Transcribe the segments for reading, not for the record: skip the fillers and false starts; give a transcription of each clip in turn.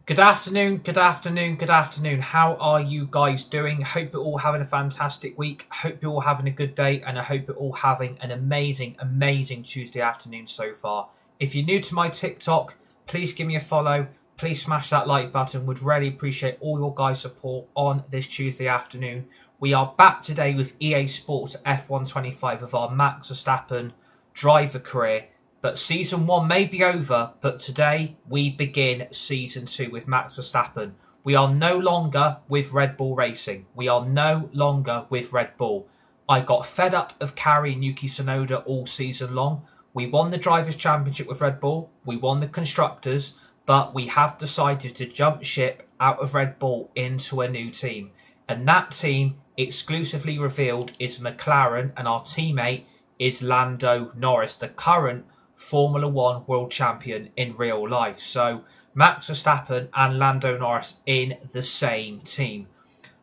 Good afternoon, good afternoon, good afternoon. How are you guys doing? Hope you're all having a fantastic week. Hope you're all having a good day, and I hope you're all having an amazing Tuesday afternoon so far. If you're new to my TikTok, please give me a follow. Please smash that like button. Would really appreciate all your guys' support on this Tuesday afternoon. We are back today with EA Sports F125 of our Max Verstappen driver career. But season 1 may be over, but today we begin season 2 with Max Verstappen. We are no longer with Red Bull Racing. We are no longer with Red Bull. I got fed up of carrying Yuki Tsunoda all season long. We won the Drivers' Championship with Red Bull. We won the Constructors, but we have decided to jump ship out of Red Bull into a new team. And that team, exclusively revealed, is McLaren, and our teammate is Lando Norris, the current Formula One world champion in real life. So Max Verstappen and Lando Norris in the same team.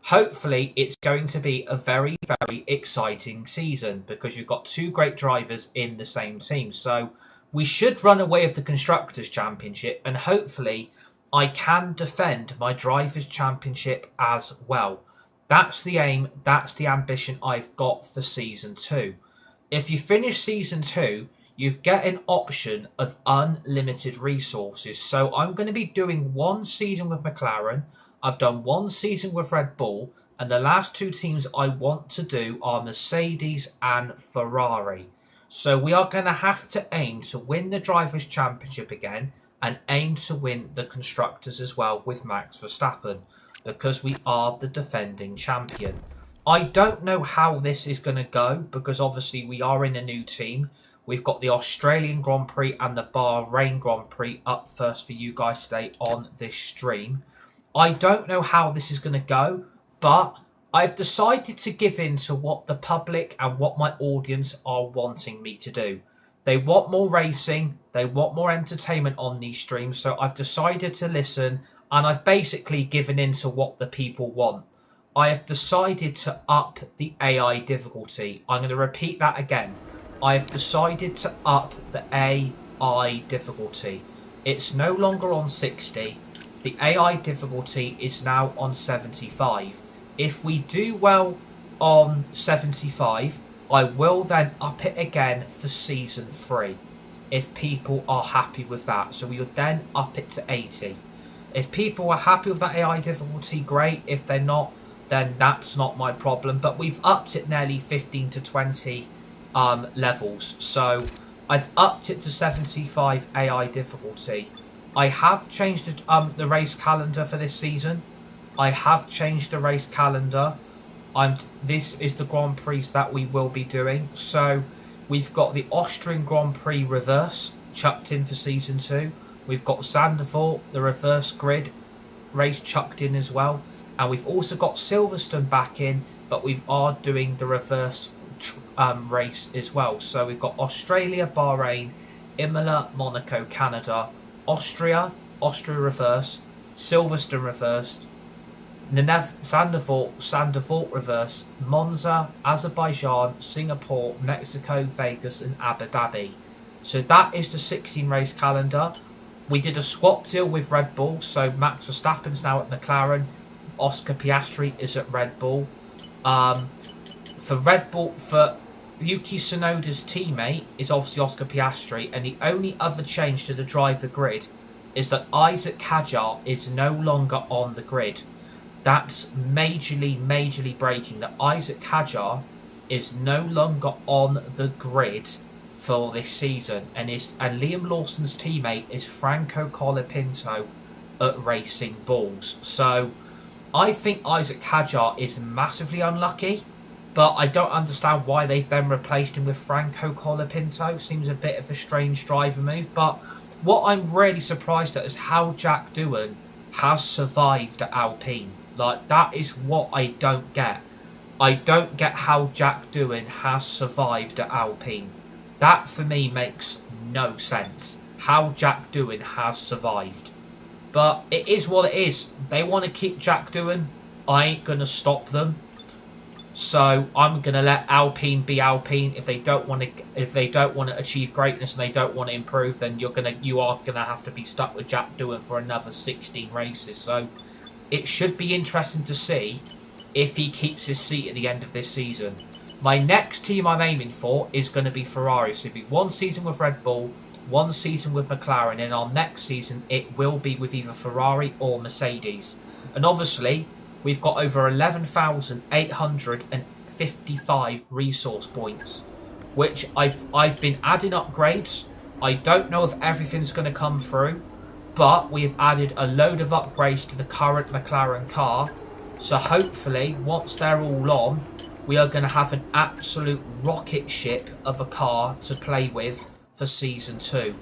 Hopefully it's going to be a very exciting season because you've got two great drivers in the same team. So we should run away with the Constructors' Championship, and hopefully I can defend my Drivers' Championship as well. That's the aim, that's the ambition I've got for Season 2. If you finish Season 2, you get an option of unlimited resources. So I'm going to be doing one season with McLaren. I've done one season with Red Bull. And the last two teams I want to do are Mercedes and Ferrari. So we are going to have to aim to win the Drivers' Championship again and aim to win the Constructors as well with Max Verstappen, because we are the defending champion. I don't know how this is going to go because obviously we are in a new team. We've got the Australian Grand Prix and the Bahrain Grand Prix up first for you guys today on this stream. I don't know how this is going to go, but I've decided to give in to what the public and what my audience are wanting me to do. They want more racing, they want more entertainment on these streams, so I've decided to listen, and I've basically given in to what the people want. I have decided to up the AI difficulty. I'm going to repeat that again. I have decided to up the AI difficulty. It's no longer on 60. The AI difficulty is now on 75. If we do well on 75, I will then up it again for Season 3. If people are happy with that. So we would then up it to 80. If people are happy with that AI difficulty, great. If they're not, then that's not my problem. But we've upped it nearly 15 to 20 levels, so I've upped it to 75 AI difficulty. I have changed the race calendar for this season. I have changed the race calendar. This is the Grand Prix that we will be doing. So we've got the Austrian Grand Prix reverse chucked in for Season 2. We've got Zandvoort, the reverse grid race, chucked in as well. And we've also got Silverstone back in, but we are doing the reverse race as well. So we've got Australia, Bahrain, Imola, Monaco, Canada, Austria reverse, Silverstone reversed, Zandvoort reverse, Monza, Azerbaijan, Singapore, Mexico, Vegas and Abu Dhabi. So that is the 16 race calendar. We did a swap deal with Red Bull, so Max Verstappen's now at McLaren, Oscar Piastri is at Red Bull. For Red Bull, for Yuki Tsunoda's teammate is obviously Oscar Piastri, and the only other change to the driver grid is that Isaac Hadjar is no longer on the grid. That's majorly breaking, that Isaac Hadjar is no longer on the grid for this season, and Liam Lawson's teammate is Franco Colapinto at Racing Bulls. So I think Isaac Hadjar is massively unlucky. But I don't understand why they've then replaced him with Franco Colapinto. Seems a bit of a strange driver move. But what I'm really surprised at is how Jack Doohan has survived at Alpine. Like, that is what I don't get. I don't get how Jack Doohan has survived at Alpine. That, for me, makes no sense. How Jack Doohan has survived. But it is what it is. They want to keep Jack Doohan. I ain't going to stop them. So I'm gonna let Alpine be Alpine. If they don't want to achieve greatness and they don't want to improve, then you are gonna have to be stuck with Jack Doohan for another 16 races. So it should be interesting to see if he keeps his seat at the end of this season. My next team I'm aiming for is going to be Ferrari. So it'll be one season with Red Bull, one season with McLaren, and our next season it will be with either Ferrari or Mercedes. And obviously, we've got over 11,855 resource points, which I've been adding upgrades. I don't know if everything's going to come through, but we've added a load of upgrades to the current McLaren car. So hopefully, once they're all on, we are going to have an absolute rocket ship of a car to play with for Season 2.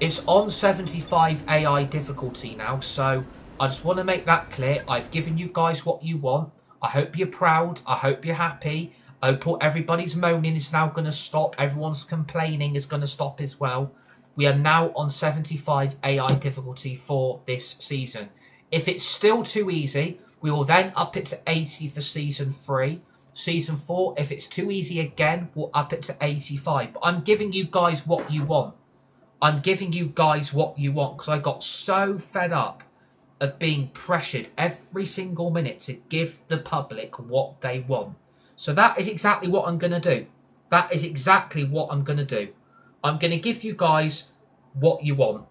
It's on 75 AI difficulty now, so I just want to make that clear. I've given you guys what you want. I hope you're proud. I hope you're happy. I hope everybody's moaning is now going to stop. Everyone's complaining is going to stop as well. We are now on 75 AI difficulty for this season. If it's still too easy, we will then up it to 80 for Season 3. Season 4, if it's too easy again, we'll up it to 85. But I'm giving you guys what you want. I'm giving you guys what you want because I got so fed up of being pressured every single minute to give the public what they want. So that is exactly what I'm going to do. That is exactly what I'm going to do. I'm going to give you guys what you want.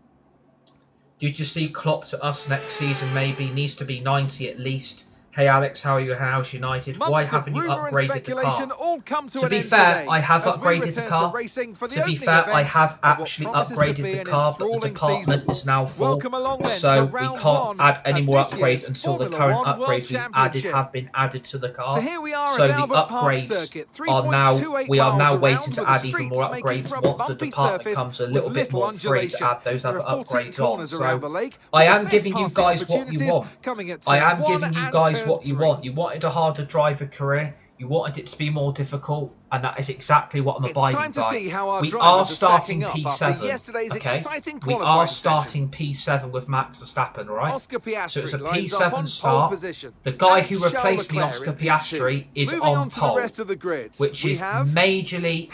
Did you see Klopp to us next season maybe? Needs to be 90 at least. Hey Alex, how are you? How's United? Why haven't you upgraded the car? To be fair, I have upgraded the car. To be fair, I have actually upgraded the car, but the department is now full. So we can't add any more upgrades until the current upgrades we've added have been added to the car. So the upgrades are now, we are now waiting to add even more upgrades once the department comes a little bit more free to add those other upgrades on. So I am giving you guys what you want. I am giving you guys what you want. You wanted a harder driver career. You wanted it to be more difficult, and that is exactly what I'm abiding by. We are starting P7, okay? We are starting P7 with Max Verstappen, right? So it's a P7 start. The guy who replaced me, Oscar Piastri, is on pole, which is majorly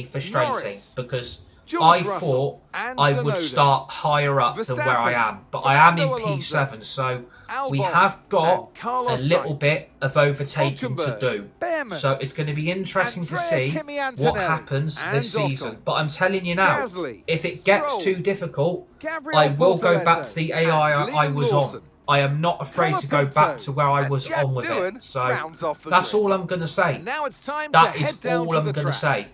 frustrating because I thought I would start higher up than where I am, but I am in P7, so we have got a little bit of overtaking to do. So it's going to be interesting to see what happens this season. But I'm telling you now, if it gets too difficult, I will go back to the AI I was on. I am not afraid to go back to where I was on with it. So that's all I'm going to say. That is all I'm going to say.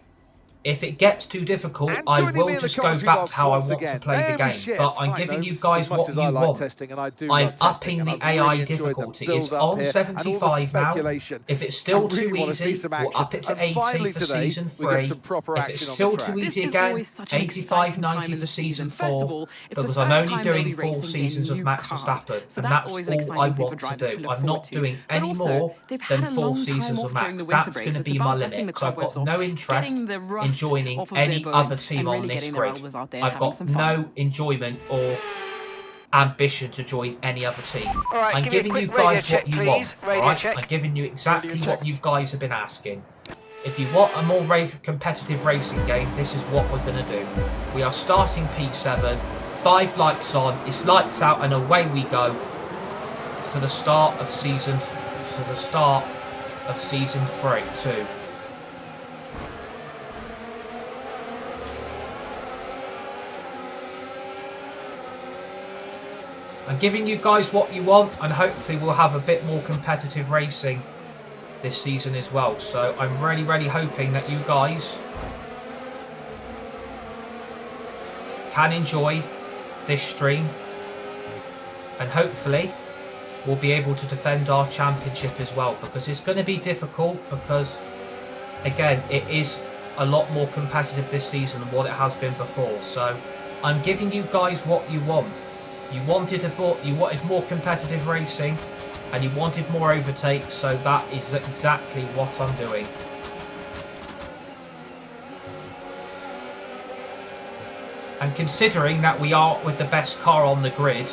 If it gets too difficult, I will just go back to how I want to play the game. But I'm giving you guys what you want. I'm upping the AI difficulty. It's on 75 now. If it's still too easy, we'll up it to 80 for Season 3. If it's still too easy again, 85, 90 for Season 4. Because I'm only doing 4 seasons of Max Verstappen. And that's all I want to do. I'm not doing any more than 4 seasons of Max. That's going to be my limit. So I've got no interest in joining any other team on this grid. I've got no enjoyment or ambition to join any other team. Right, I'm giving you guys what you want. Right? I'm giving you exactly what you guys have been asking. If you want a more competitive racing game, this is what we're going to do. We are starting P7, 5 lights on, it's lights out, and away we go. It's for the start of season 3 too. I'm giving you guys what you want, and hopefully we'll have a bit more competitive racing this season as well. So I'm really hoping that you guys can enjoy this stream, and hopefully we'll be able to defend our championship as well, because it's going to be difficult because, again, it is a lot more competitive this season than what it has been before. So I'm giving you guys what you want. You wanted more competitive racing, and you wanted more overtakes, so that is exactly what I'm doing. And considering that we are with the best car on the grid,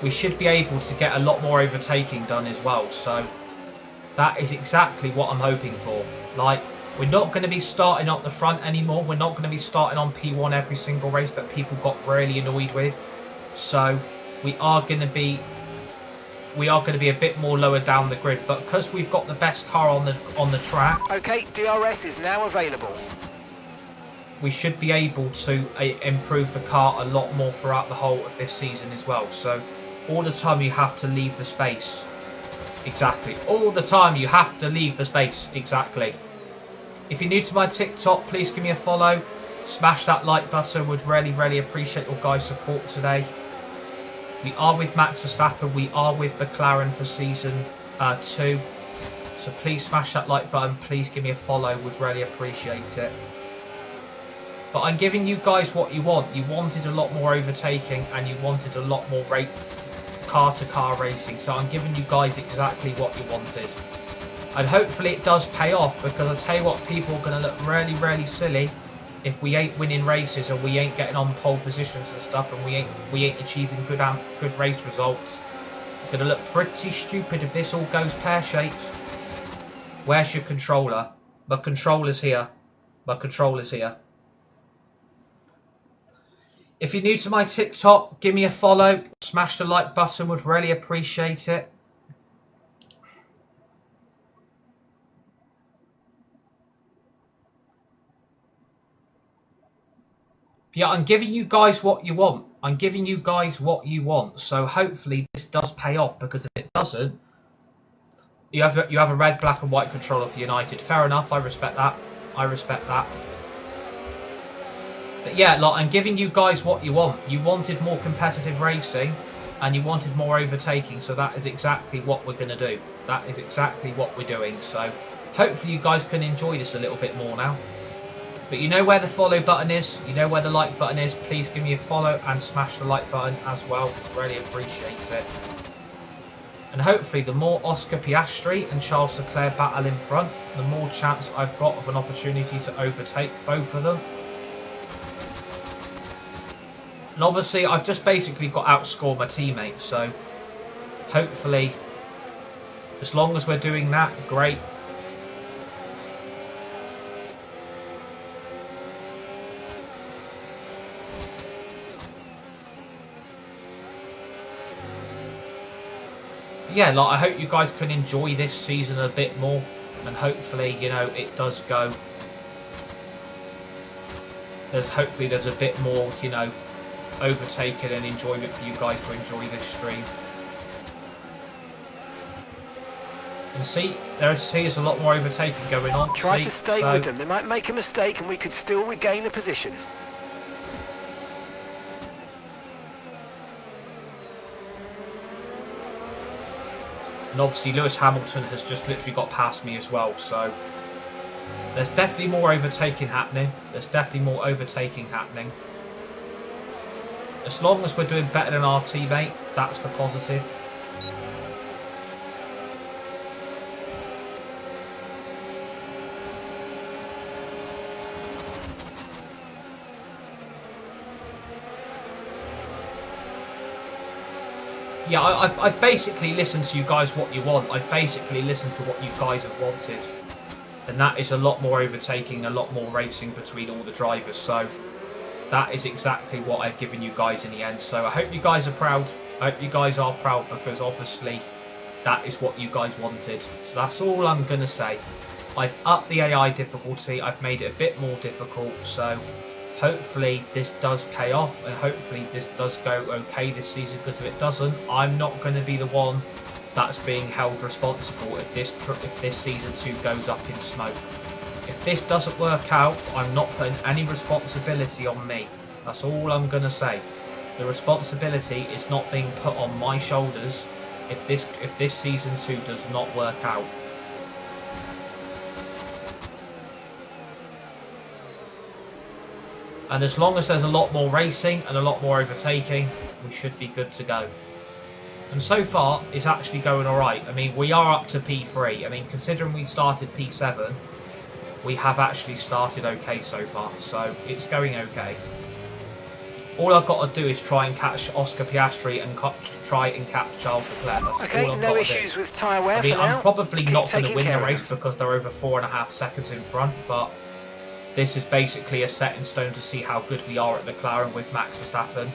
we should be able to get a lot more overtaking done as well. So that is exactly what I'm hoping for. Like, we're not going to be starting up the front anymore. We're not going to be starting on P1 every single race that people got really annoyed with. So we are going to be a bit more lower down the grid. But because we've got the best car on the track, okay, DRS is now available. We should be able to improve the car a lot more throughout the whole of this season as well. So all the time you have to leave the space. Exactly. All the time you have to leave the space. Exactly. If you're new to my TikTok, please give me a follow. Smash that like button. Would really, really appreciate your guys' support today. We are with Max Verstappen. We are with Mclaren for season 2. So please smash that like button. Please give me a follow. Would really appreciate it. But I'm giving you guys what you want. You wanted a lot more overtaking and you wanted a lot more car-to-car racing. So I'm giving you guys exactly what you wanted. And hopefully it does pay off, because I'll tell you what, people are going to look really, really silly if we ain't winning races and we ain't getting on pole positions and stuff, and we ain't achieving good race results. It's going to look pretty stupid if this all goes pear-shaped. Where's your controller? My controller's here. My controller's here. If you're new to my TikTok, give me a follow. Smash the like button. Would really appreciate it. Yeah, I'm giving you guys what you want. I'm giving you guys what you want. So hopefully this does pay off, because if it doesn't, you have a red, black and white controller for United. Fair enough. I respect that. I respect that. But yeah, like, I'm giving you guys what you want. You wanted more competitive racing and you wanted more overtaking. So that is exactly what we're going to do. That is exactly what we're doing. So hopefully you guys can enjoy this a little bit more now. But you know where the follow button is. You know where the like button is. Please give me a follow and smash the like button as well. Really appreciate it. And hopefully the more Oscar Piastri and Charles Leclerc battle in front, the more chance I've got of an opportunity to overtake both of them. And obviously I've just basically got to outscore my teammates. So hopefully, as long as we're doing that, great. Yeah, like, I hope you guys can enjoy this season a bit more, and hopefully, you know, it does go. Hopefully there's a bit more, you know, overtaking and enjoyment for you guys to enjoy this stream. And see, there's a lot more overtaking going on. Try to stay with them. They might make a mistake and we could still regain the position. And obviously Lewis Hamilton has just literally got past me as well, so there's definitely more overtaking happening. There's definitely more overtaking happening. As long as we're doing better than our teammate, that's the positive. Yeah, I've basically listened to you guys what you want. I've basically listened to what you guys have wanted. And that is a lot more overtaking, a lot more racing between all the drivers. So that is exactly what I've given you guys in the end. So I hope you guys are proud. I hope you guys are proud, because obviously that is what you guys wanted. So that's all I'm going to say. I've upped the AI difficulty. I've made it a bit more difficult. So hopefully this does pay off, and hopefully this does go okay this season, because if it doesn't, I'm not going to be the one that's being held responsible if this season 2 goes up in smoke. If this doesn't work out, I'm not putting any responsibility on me. That's all I'm going to say. The responsibility is not being put on my shoulders if this season 2 does not work out. And as long as there's a lot more racing and a lot more overtaking, we should be good to go. And so far, it's actually going alright. I mean, we are up to P3. I mean, considering we started P7, we have actually started okay so far. So, it's going okay. All I've got to do is try and catch Oscar Piastri and try and catch Charles Leclerc. That's okay, all I've no got issues to do. with tyre wear I mean, for I'm now. probably Keep not going to taking win care the of race them. because they're over 4.5 seconds in front, but this is basically a set in stone to see how good we are at McLaren with Max Verstappen.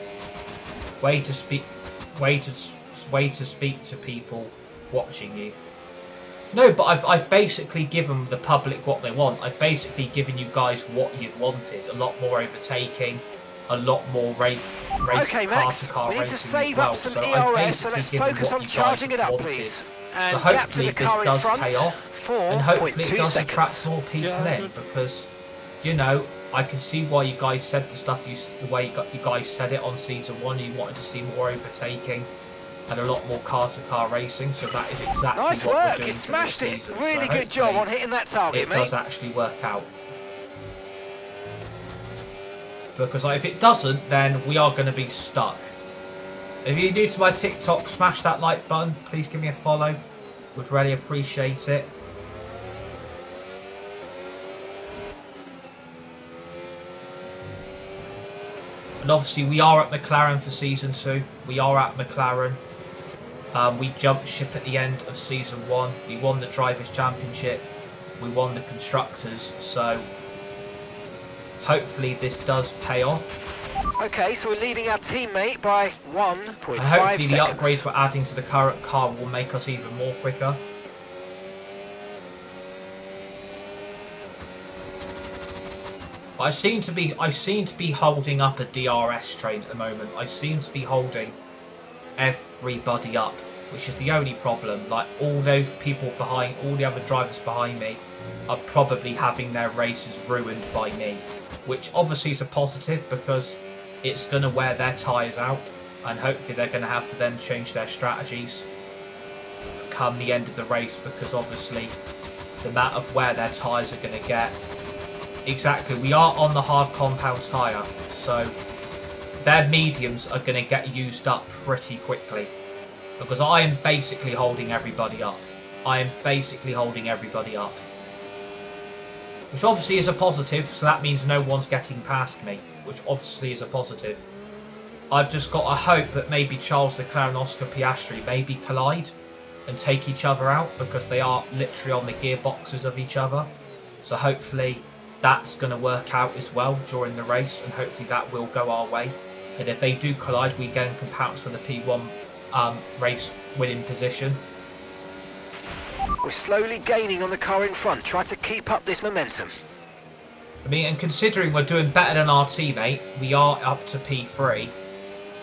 Way to speak to people watching you. No, but I've basically given the public what they want. I've basically given you guys what you've wanted. A lot more overtaking, a lot more Okay, Max, car-to-car we need to racing save as well. up some So I've ERS, so basically let's given focus what on you guys charging have it up, wanted. please. So And gap to hopefully the this car in does front, pay off, and hopefully it 4.2 does seconds. attract more people in, because, you know, I can see why you guys said the stuff the way you guys said it on season 1. You wanted to see more overtaking and a lot more car-to-car racing, so that is exactly Nice what work, we're doing you for this smashed it. season. Really So good job hopefully on hitting that target, it mate. does actually work out. Because if it doesn't, then we are going to be stuck. If you're new to my TikTok, smash that like button. Please give me a follow. Would really appreciate it. And obviously we are at McLaren for Season 2. We are at McLaren. We jumped ship at the end of Season 1. We won the Drivers' Championship. We won the Constructors. So hopefully this does pay off. Okay, so we're leading our teammate by 1.5 And hopefully the seconds. upgrades we're adding to the current car will make us even more quicker. I seem to be holding up a DRS train at the moment. I seem to be holding everybody up, which is the only problem. Like, all those people behind, all the other drivers behind me are probably having their races ruined by me, which obviously is a positive because it's going to wear their tyres out, and hopefully they're going to have to then change their strategies come the end of the race, because obviously the amount of wear their tyres are going to get. Exactly, we are on the hard compound tyre, so their mediums are going to get used up pretty quickly, because I am basically holding everybody up. Which obviously is a positive, so that means no one's getting past me, which obviously is a positive. I've just got to hope that maybe Charles Leclerc and Oscar Piastri maybe collide and take each other out, because they are literally on the gearboxes of each other. So hopefully that's going to work out as well during the race, and hopefully that will go our way. And if they do collide, we again can pounce for the P1 race winning position. We're slowly gaining on the car in front. Try to keep up this momentum. I mean, and considering we're doing better than our teammate, we are up to P3.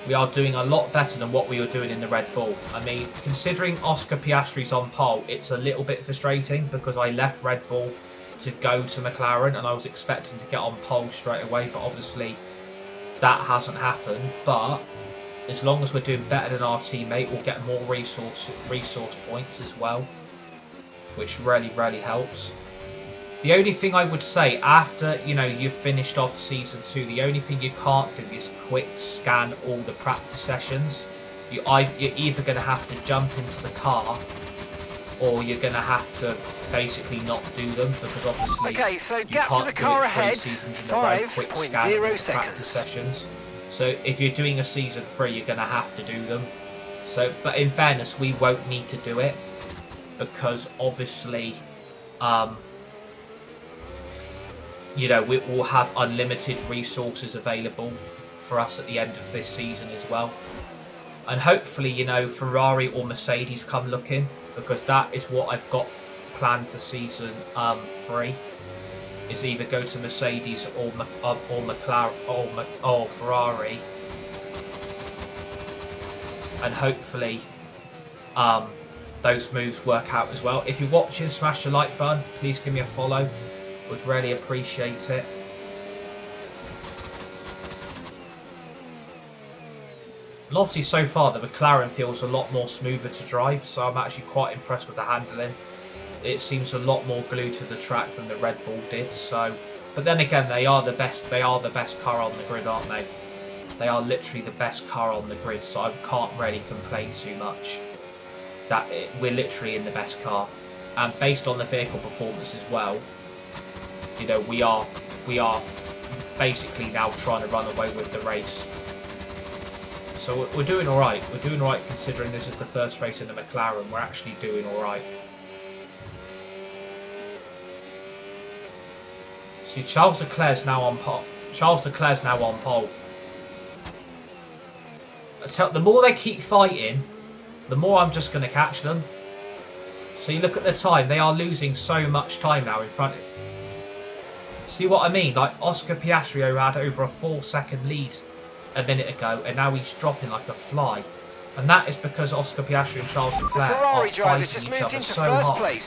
We are doing a lot better than what we were doing in the Red Bull. I mean, considering Oscar Piastri's on pole, it's a little bit frustrating because I left Red Bull to go to McLaren and I was expecting to get on pole straight away, but obviously that hasn't happened. But as long as we're doing better than our teammate, we'll get more resource points as well, which really helps. The only thing I would say, after you've finished off season 2, the only thing you can't do is quick scan all the practice sessions. You're either going to have to jump into the car, or you're going to have to basically not do them, because obviously so you gap to can't the do car it 3 ahead. seasons in a row, quick scan all the practice sessions. So if you're doing a season 3, you're going to have to do them. So, but in fairness, we won't need to do it, because obviously we will have unlimited resources available for us at the end of this season as well. And hopefully, Ferrari or Mercedes come looking, because that is what I've got planned for season 3. Is either go to Mercedes or McLaren or Ferrari, and hopefully those moves work out as well. If you're watching, smash the like button. Please give me a follow. Would really appreciate it. And obviously so far the McLaren feels a lot more smoother to drive, so I'm actually quite impressed with the handling. It seems a lot more glued to the track than the Red Bull did. So, but then again, they are the best car on the grid, aren't they? They are literally the best car on the grid, so I can't really complain too much. We're literally in the best car, and based on the vehicle performance as well, we are basically now trying to run away with the race. So we're doing all right. We're doing all right considering this is the first race in the McLaren. We're actually doing all right. See, Charles Leclerc's now on pole. Charles Leclerc's now on pole. The more they keep fighting, the more I'm just going to catch them. So you look at the time. They are losing so much time now in front of... See what I mean? Like, Oscar Piastri had over a 4-second lead a minute ago, and now he's dropping like a fly. And that is because Oscar Piastri and Charles Leclerc are fighting each other so hard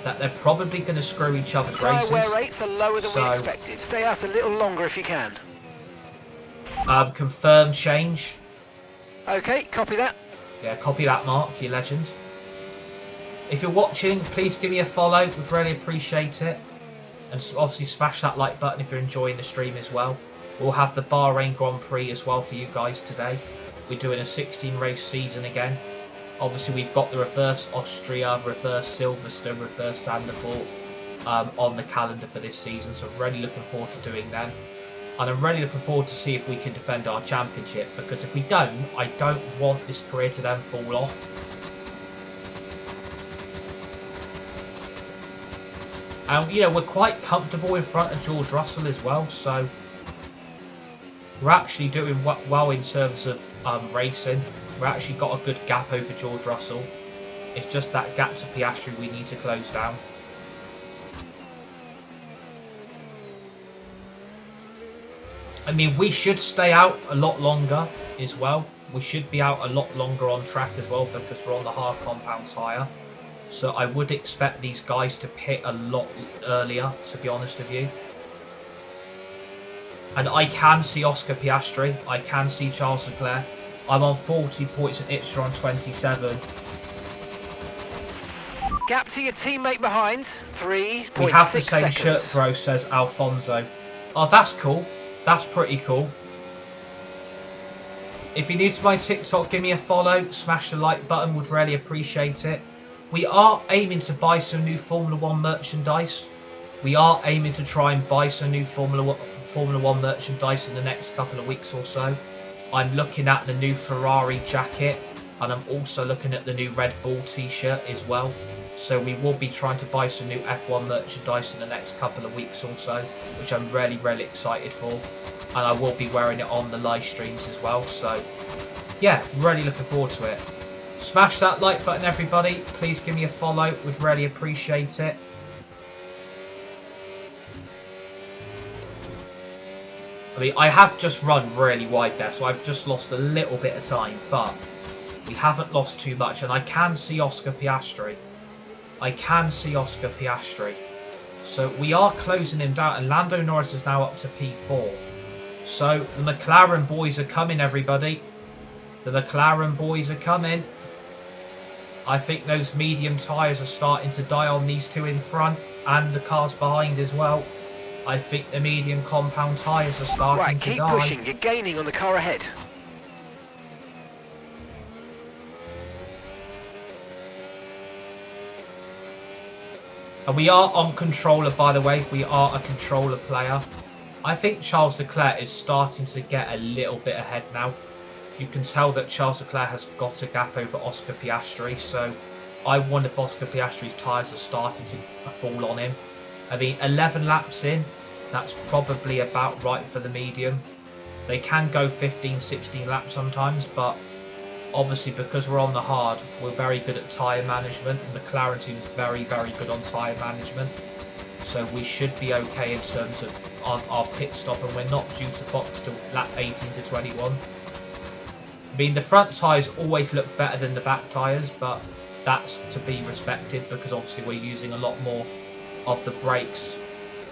that they're probably going to screw each other's races. Wear rates are lower than we expected. Stay out a little longer if you can. Confirm change. Okay, copy that. Yeah, copy that, Mark, you legend. If you're watching, please give me a follow. We'd really appreciate it. And obviously smash that like button if you're enjoying the stream as well. We'll have the Bahrain Grand Prix as well for you guys today. We're doing a 16 race season again. Obviously we've got the reverse Austria, reverse Silverstone, reverse Zandvoort on the calendar for this season. So I'm really looking forward to doing them. And I'm really looking forward to see if we can defend our championship. Because if we don't, I don't want this career to then fall off. And, you know, we're quite comfortable in front of George Russell as well. So we're actually doing well in terms of racing. We've actually got a good gap over George Russell. It's just that gap to Piastri we need to close down. I mean, we should stay out a lot longer as well. We should be out a lot longer on track as well because we're on the hard compound tyre. So I would expect these guys to pit a lot earlier, to be honest with you. And I can see Oscar Piastri. I can see Charles Leclerc. I'm on 40 points and Itcher on 27. Gap to your teammate behind, 3.6 seconds. We have the same shirt, bro, says Alfonso. Oh, that's cool. That's pretty cool. If you're new to my TikTok, give me a follow. Smash the like button. Would really appreciate it. We are aiming to buy some new Formula 1 merchandise. We are aiming to try and buy some new Formula 1 merchandise in the next couple of weeks or so. I'm looking at the new Ferrari jacket, and I'm also looking at the new Red Bull t-shirt as well. So we will be trying to buy some new F1 merchandise in the next couple of weeks or so, which I'm really, really excited for. And I will be wearing it on the live streams as well. So yeah, really looking forward to it. Smash that like button, everybody. Please give me a follow. Would really appreciate it. I mean, I have just run really wide there, so I've just lost a little bit of time, but we haven't lost too much, and I can see Oscar Piastri. I can see Oscar Piastri. So we are closing him down, and Lando Norris is now up to P4. So the McLaren boys are coming, everybody. The McLaren boys are coming. I think those medium tyres are starting to die on these two in front, and the cars behind as well. I think the medium compound tyres are starting to die. Right, keep pushing. You're gaining on the car ahead. And we are on controller, by the way. We are a controller player. I think Charles Leclerc is starting to get a little bit ahead now. You can tell that Charles Leclerc has got a gap over Oscar Piastri. So I wonder if Oscar Piastri's tyres are starting to fall on him. I mean, 11 laps in, that's probably about right for the medium. They can go 15, 16 laps sometimes, but obviously because we're on the hard, we're very good at tyre management. McLaren seems very, very good on tyre management. So we should be okay in terms of our pit stop, and we're not due to box till lap 18 to 21. I mean, the front tyres always look better than the back tyres, but that's to be respected because obviously we're using a lot more of the brakes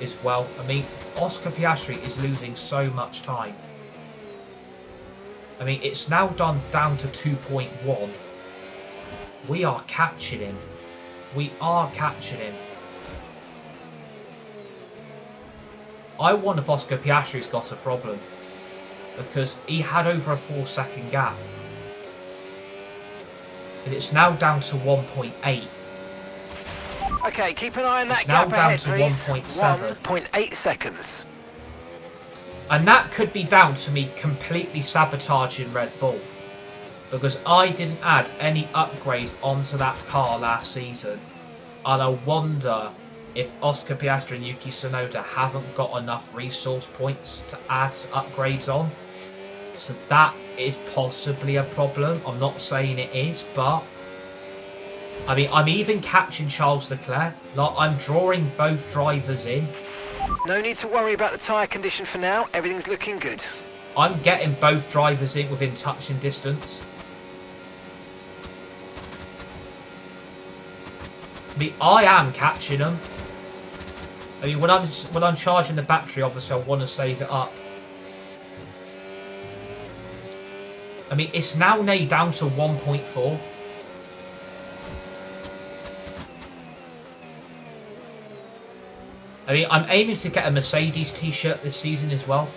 as well. I mean, Oscar Piastri is losing so much time. I mean, it's now down to 2.1. We are catching him. We are catching him. I wonder if Oscar Piastri's got a problem, because he had over a 4-second gap. And it's now down to 1.8. Okay, keep an eye on that it's now gap down ahead, to please. 1.7. 1.8 seconds. And that could be down to me completely sabotaging Red Bull. because I didn't add any upgrades onto that car last season. And I wonder if Oscar Piastri and Yuki Tsunoda haven't got enough resource points to add upgrades on. So that is possibly a problem. I'm not saying it is, but I mean, I'm even catching Charles Leclerc. Like, I'm drawing both drivers in. No need to worry about the tyre condition for now. Everything's looking good. I'm getting both drivers in within touching distance. I mean, I am catching them. I mean, when I'm charging the battery, obviously I want to save it up. I mean, it's now down to 1.4. I mean, I'm aiming to get a Mercedes t-shirt this season as well.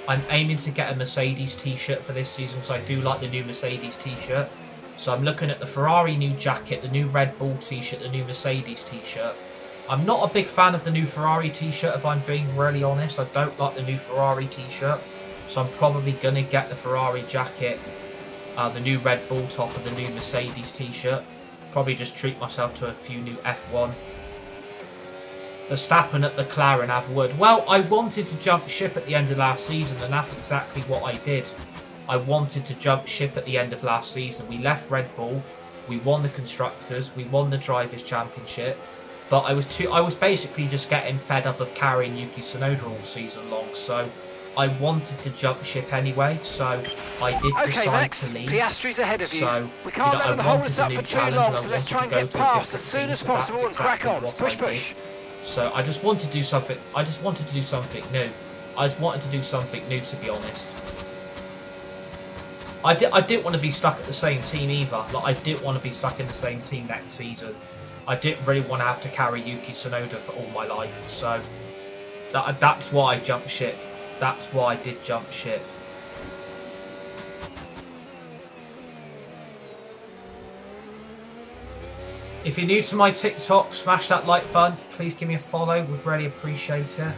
I'm aiming to get a Mercedes t-shirt for this season because I do like the new Mercedes t-shirt. So I'm looking at the Ferrari new jacket, the new Red Bull t-shirt, the new Mercedes t-shirt. I'm not a big fan of the new Ferrari t-shirt, if I'm being really honest. I don't like the new Ferrari t-shirt. So I'm probably going to get the Ferrari jacket, the new Red Bull top and the new Mercedes t-shirt. Probably just treat myself to a few new F1. Verstappen at the Mclaren have wood. Well, I wanted to jump ship at the end of last season, and that's exactly what I did. I wanted to jump ship at the end of last season. We left Red Bull, we won the Constructors, we won the Drivers' Championship, but I was basically just getting fed up of carrying Yuki Tsunoda all season long, so I wanted to jump ship anyway, so I did decide to leave. Piastri's ahead of you. So, we can't let them hold us up for too long, so let's to try and get past as soon as possible and crack on. Push. So I just wanted to do something. I just wanted to do something new. I just wanted to do something new, to be honest. I didn't want to be stuck at the same team either. Like, I didn't want to be stuck in the same team next season. I didn't really want to have to carry Yuki Tsunoda for all my life. So that's why I jumped ship. That's why I did jump ship. If you're new to my TikTok, smash that like button. Please give me a follow. Would really appreciate it.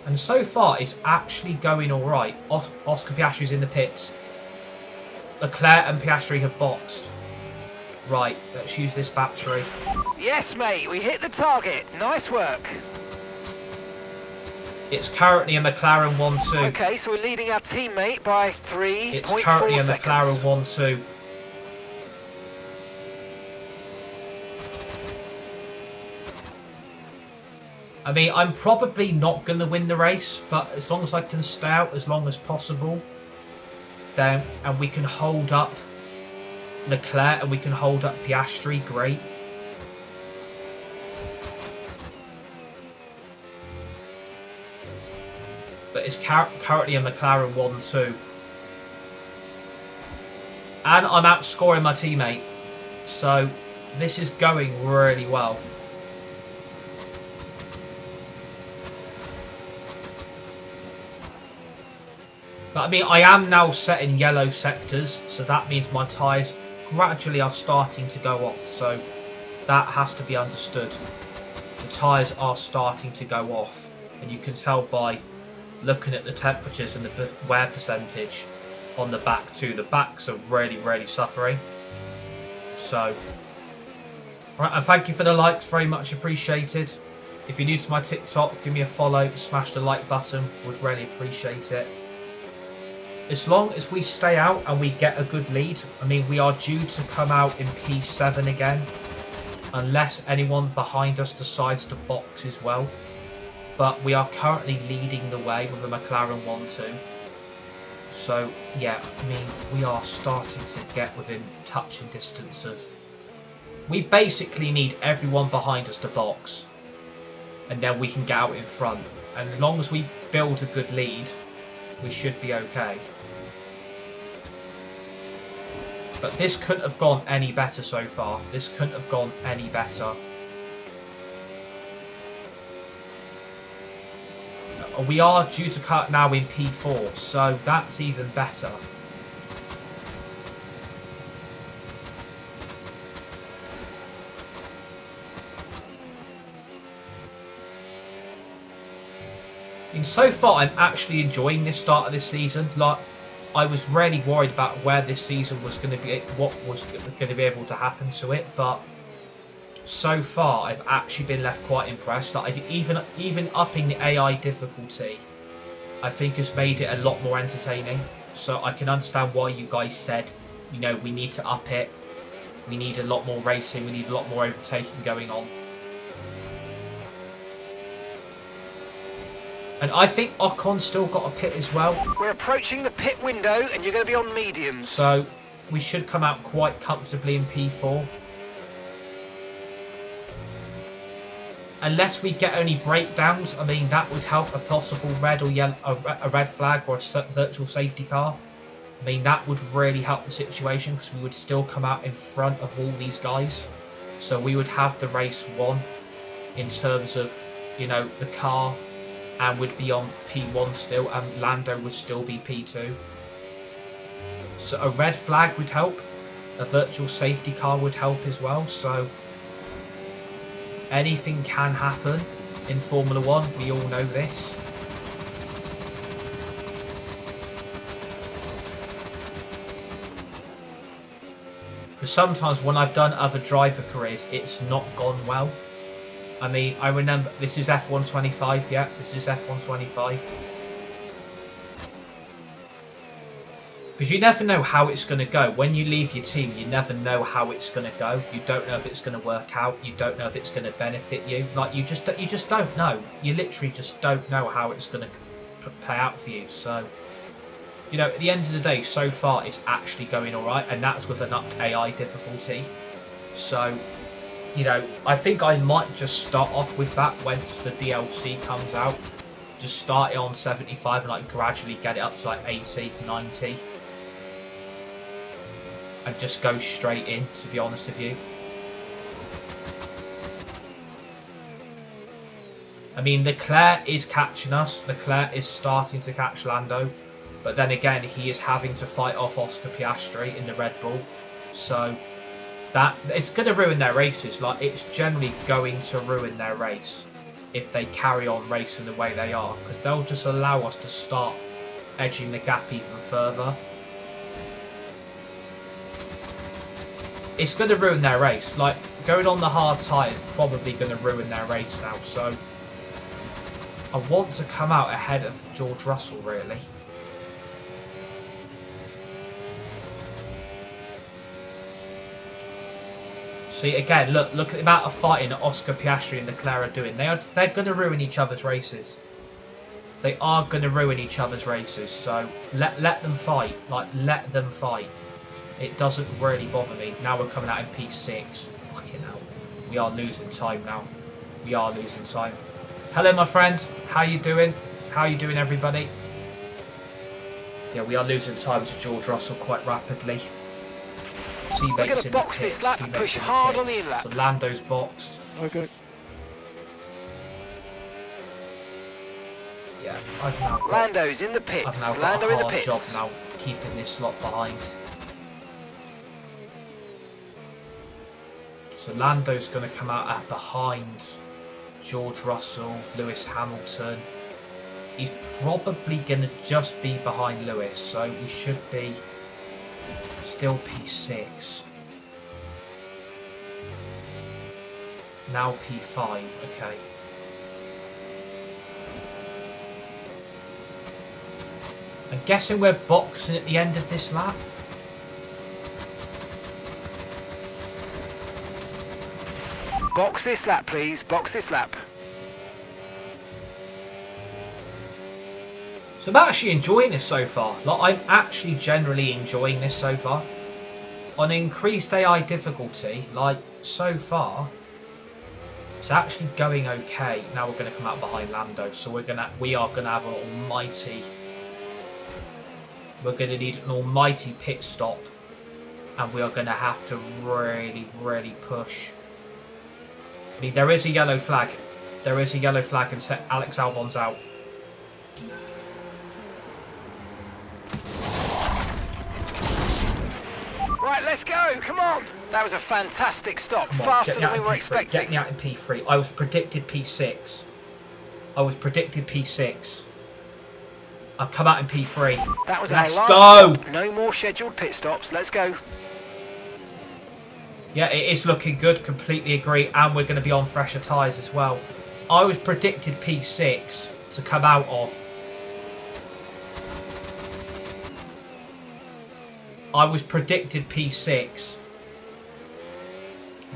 And so far, it's actually going all right. Oscar Piastri's in the pits. Leclerc and Piastri have boxed. Right, let's use this battery. Yes, mate, we hit the target. Nice work. It's currently a McLaren 1-2. Okay, so we're leading our teammate by 3.4 seconds. It's currently a McLaren 1-2. I mean, I'm probably not going to win the race, but as long as I can stay out as long as possible, then, and we can hold up Leclerc and we can hold up Piastri, great. But it's currently a McLaren 1-2. And I'm outscoring my teammate. So this is going really well. But I mean, I am now set in yellow sectors, so that means my tyres gradually are starting to go off. So that has to be understood. The tyres are starting to go off. And you can tell by looking at the temperatures and the wear percentage on the back too. The backs are really, really suffering. So, right, and thank you for the likes, very much appreciated. If you're new to my TikTok, give me a follow, smash the like button, would really appreciate it. As long as we stay out and we get a good lead, I mean, we are due to come out in P7 again, unless anyone behind us decides to box as well. But we are currently leading the way with a McLaren 1-2. So, yeah, I mean, we are starting to get within touching distance of... We basically need everyone behind us to box. And then we can get out in front. And as long as we build a good lead, we should be okay. But this couldn't have gone any better so far. This couldn't have gone any better. We are due to cut now in P4, so that's even better. And so far, I'm actually enjoying this start of this season. Like, I was really worried about where this season was going to be, what was going to be able to happen to it, but so far I've actually been left quite impressed. Like, even upping the AI difficulty, I think has made it a lot more entertaining. So I can understand why you guys said, you know, we need to up it. We need a lot more racing. We need a lot more overtaking going on. And I think Ocon's still got a pit as well. We're approaching the pit window and you're going to be on mediums. So we should come out quite comfortably in P4. Unless we get any breakdowns, I mean, that would help a possible red or yellow, a red flag or a virtual safety car. I mean, that would really help the situation because we would still come out in front of all these guys. So we would have the race won in terms of, you know, the car, and would be on P1 still, and Lando would still be P2. So a red flag would help. A virtual safety car would help as well. So anything can happen in Formula 1. We all know this. Because sometimes when I've done other driver careers, it's not gone well. I mean, I remember, this is F125, yeah, this is F125. Because you never know how it's going to go. When you leave your team, you never know how it's going to go. You don't know if it's going to work out. You don't know if it's going to benefit you. Like, you just don't know. You literally just don't know how it's going to play out for you. So, you know, at the end of the day, so far, it's actually going all right. And that's with an upped AI difficulty. So, you know, I think I might just start off with that once the DLC comes out. Just start it on 75 and like gradually get it up to like 80, 90. And just go straight in, to be honest with you. I mean, Leclerc is catching us. Leclerc is starting to catch Lando. But then again, he is having to fight off Oscar Piastri in the Red Bull. So that it's going to ruin their races. Like, it's generally going to ruin their race if they carry on racing the way they are, because they'll just allow us to start edging the gap even further. It's going to ruin their race. Like, going on the hard tyre is probably going to ruin their race now. So I want to come out ahead of George Russell, really. See, again, look at the amount of fighting that Oscar Piastri and Leclerc are doing. They're going to ruin each other's races. They are going to ruin each other's races. So let them fight. Like, let them fight. It doesn't really bother me. Now we're coming out in P6. Fucking hell. We are losing time now. We are losing time. Hello, my friend. How you doing? How you doing, everybody? Yeah, we are losing time to George Russell quite rapidly. We're going to box this lap and push hard on the in-lap. So Lando's boxed. Okay. Yeah, I've now got, Lando's in the pits. I've now got Lando a in the hard pits. job now, keeping this lot behind. So Lando's going to come out behind George Russell, Lewis Hamilton. He's probably going to just be behind Lewis, so we should be still P6. Now P5, okay. I'm guessing we're boxing at the end of this lap. Box this lap, please. Box this lap. So I'm actually enjoying this so far. Like, I'm actually generally enjoying this so far. On increased AI difficulty, like, so far, it's actually going okay. Now we're going to come out behind Lando, so we are gonna have an almighty. We're going to need an almighty pit stop, and we are going to have to really, really push. I mean, there is a yellow flag. There is a yellow flag, and Alex Albon's out. Right, let's go. Come on. That was a fantastic stop. Faster than we were expecting. Get me out in P3. I was predicted P6. I've come out in P3. That was Let's our go! last stop. No more scheduled pit stops. Let's go. Yeah, it is looking good. Completely agree. And we're going to be on fresher tyres as well. I was predicted P6 to come out of. I was predicted P6.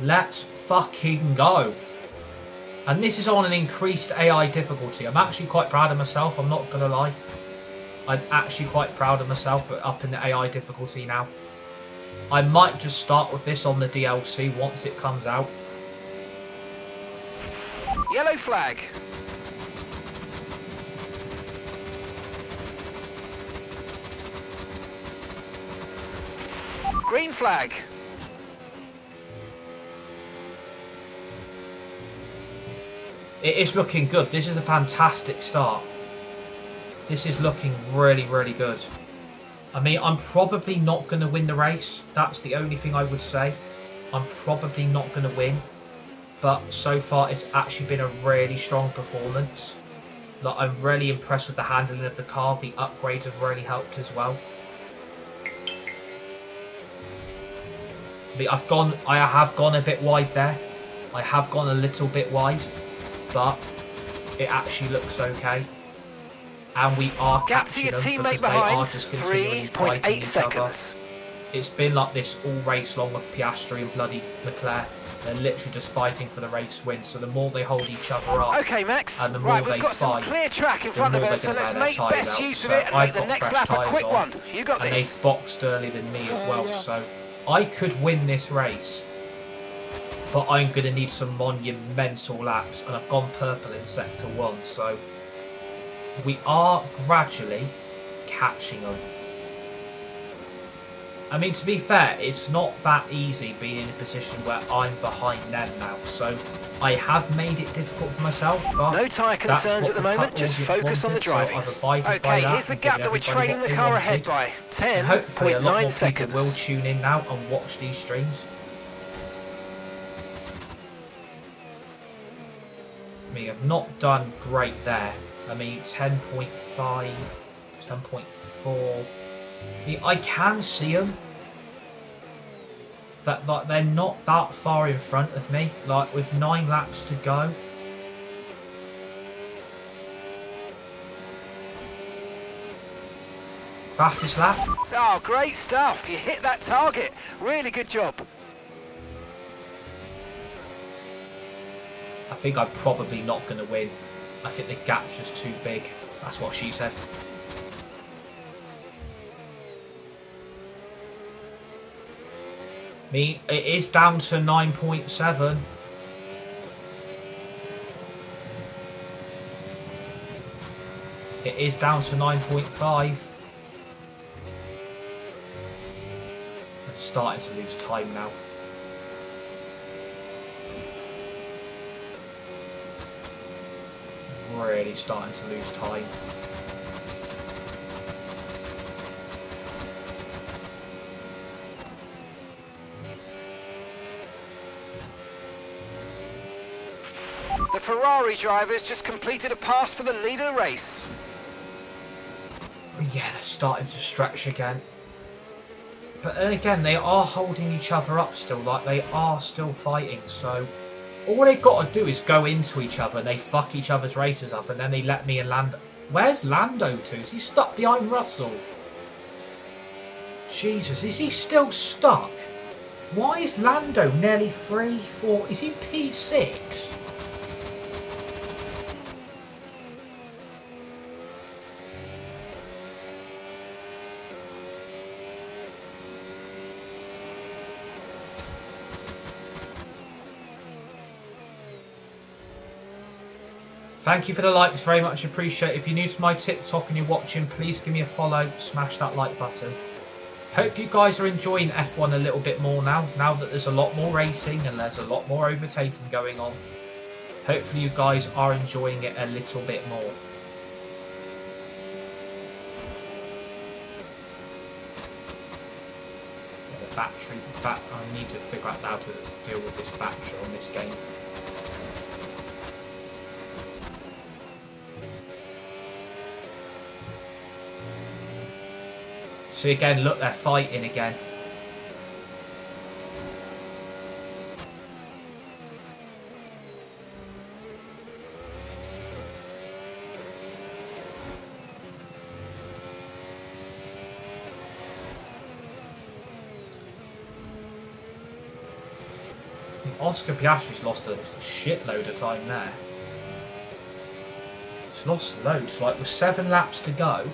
Let's fucking go. And this is on an increased AI difficulty. I'm actually quite proud of myself. I'm not going to lie. I'm actually quite proud of myself for upping the AI difficulty now. I might just start with this on the DLC once it comes out. Yellow flag. Green flag. It is looking good. This is a fantastic start. This is looking really, really good. I mean, I'm probably not going to win the race. That's the only thing I would say. I'm probably not going to win. But so far, it's actually been a really strong performance. Like, I'm really impressed with the handling of the car. The upgrades have really helped as well. I mean, I have gone a bit wide there. I have gone a little bit wide. But it actually looks okay. And we are catching them because they are just continually fighting each other. It's been like this all race long with Piastri and bloody Mclaren. They're literally just fighting for the race win. So the more they hold each other up, okay, Max. and the more they got fight, some clear track in front of us, so let's make best use of it and I've make the got next fresh lap a tyres quick on, one. You got and this. they've boxed earlier than me as well. So I could win this race, but I'm going to need some monumental laps, and I've gone purple in sector 1. So we are gradually catching them. I mean, to be fair, it's not that easy being in a position where I'm behind them now. So I have made it difficult for myself, but no tyre concerns at the moment, just focus on the driving. So okay, here's the gap that we're trailing the car ahead by. 10.9 hopefully a lot more seconds. People will tune in now and watch these streams. I mean, I've not done great there. I mean, 10.5, 10.4. I mean, I can see them. That like they're not that far in front of me. Like with 9 laps to go. Fastest lap. Oh, great stuff! You hit that target. Really good job. I think I'm probably not going to win. I think the gap's just too big. That's what she said. Me, it is down to 9.7. It is down to 9.5. I'm starting to lose time now. Really starting to lose time. The Ferrari drivers just completed a pass for the lead of the race. Yeah, they're starting to stretch again. But then again, they are holding each other up still. Like, they are still fighting. So all they've got to do is go into each other and they fuck each other's races up, and then they let me and Lando. Where's Lando to? Is he stuck behind Russell? Jesus, is he still stuck? Why is Lando nearly 3, 4? Is he P6? Thank you for the likes, very much appreciate. If you're new to my TikTok and you're watching, please give me a follow, smash that like button. Hope you guys are enjoying F1 a little bit more now that there's a lot more racing and there's a lot more overtaking going on. Hopefully you guys are enjoying it a little bit more. The battery, I need to figure out how to deal with this battery on this game. See again, look, they're fighting again. Oscar Piastri's lost a shitload of time there. He's lost loads, like with 7 laps to go.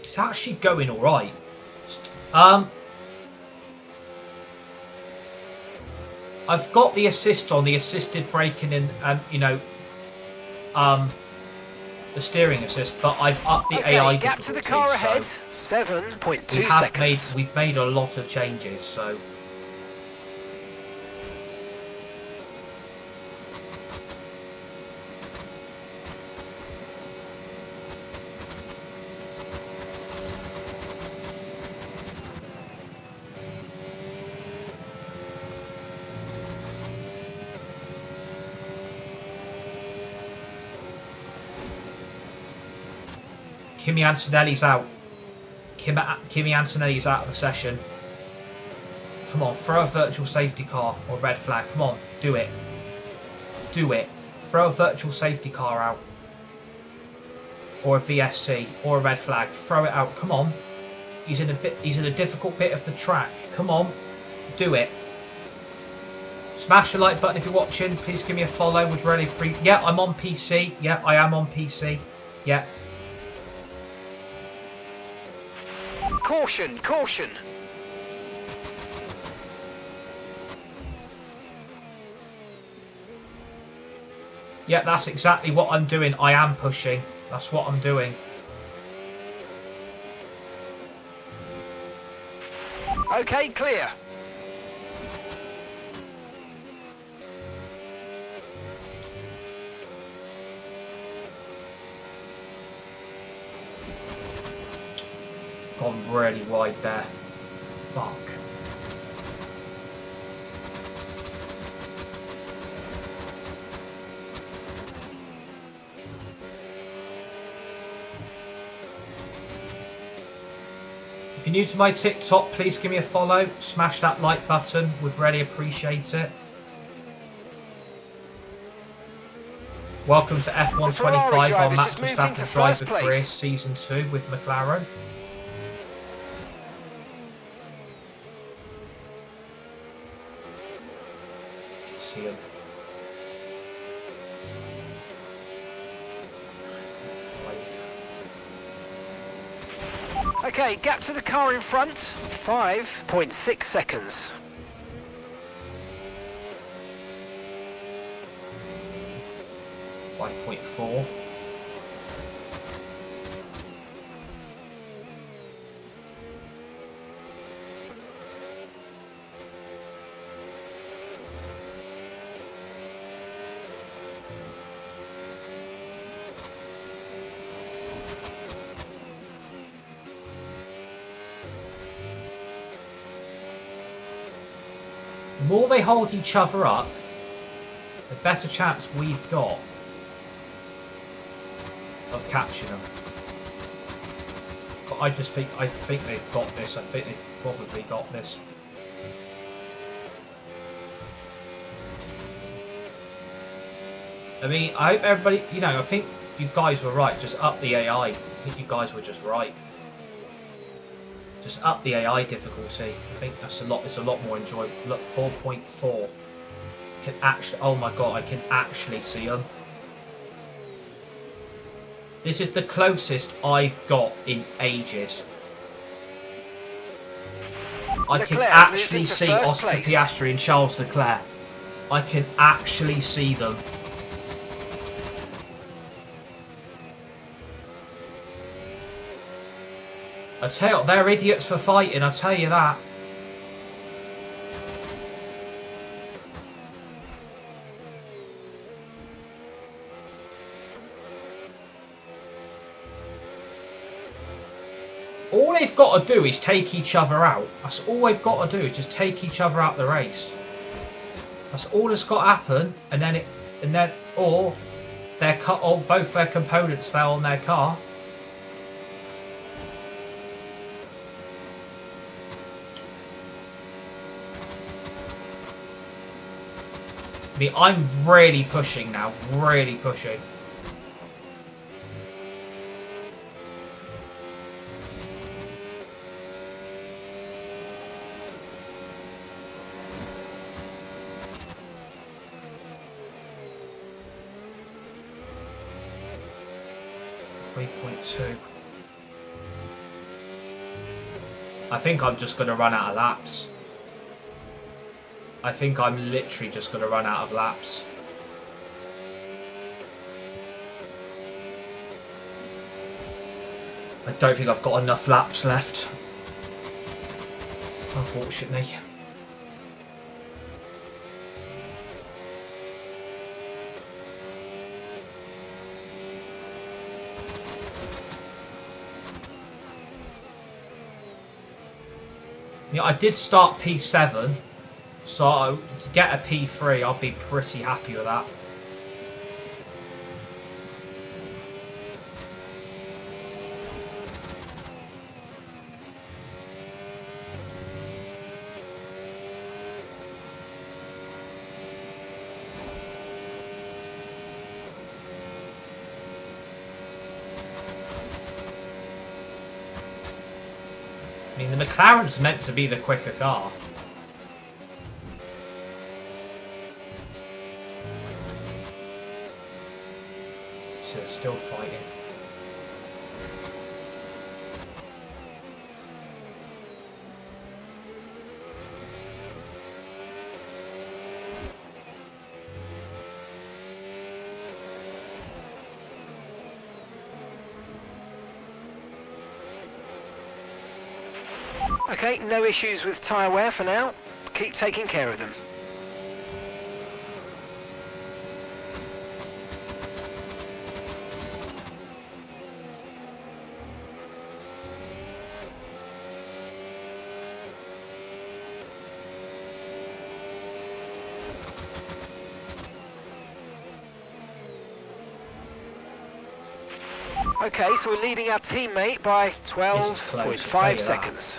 It's actually going alright. I've got the assist on, the assisted braking and you know, the steering assist, but I've upped the AI gap difficulty. To the car ahead. So 7.2 seconds. We've made a lot of changes, so. Kimi Antonelli's out. Kimi Antonelli's out of the session. Come on, throw a virtual safety car or red flag. Come on, do it. Do it. Throw a virtual safety car out. Or a VSC or a red flag. Throw it out. Come on. He's in a difficult bit of the track. Come on. Do it. Smash the like button if you're watching. Please give me a follow. Would really appreciate. Yeah, I'm on PC. Yeah, I am on PC. Yeah. Caution, caution. Yeah, that's exactly what I'm doing. I am pushing. That's what I'm doing. Okay, clear. Gone really wide there. Fuck. If you're new to my TikTok, please give me a follow. Smash that like button. Would really appreciate it. Welcome to F125 on Max Verstappen Driver Career Season 2 with McLaren. See him. Okay, gap to the car in front, 5.6 seconds. .4. The more they hold each other up, the better chance we've got of catching them. But I think they've got this. I think they've probably got this. I mean, I hope everybody, you know, I think you guys were right. Just up the AI. I think you guys were just right. Just up the AI difficulty. I think that's a lot. It's a lot more enjoyable. Look, 4.4. Can actually. Oh my god! I can actually see them. This is the closest I've got in ages. I can actually see Oscar Piastri and Charles Leclerc. I can actually see them. I tell you, they're idiots for fighting, I tell you that. All they've got to do is take each other out. That's all they've got to do is just take each other out the race. That's all that's got to happen, or their car, or both their components fell on their car. I mean, I'm really pushing now, really pushing. I think I'm just going to run out of laps. I think I'm literally just going to run out of laps. I don't think I've got enough laps left, unfortunately. Yeah, I did start P7, so to get a P3, I'll be pretty happy with that. I mean, the McLaren's meant to be the quicker car. So it's still fighting. Okay, no issues with tyre wear for now. Keep taking care of them. Okay, so we're leading our teammate by 12.5 seconds.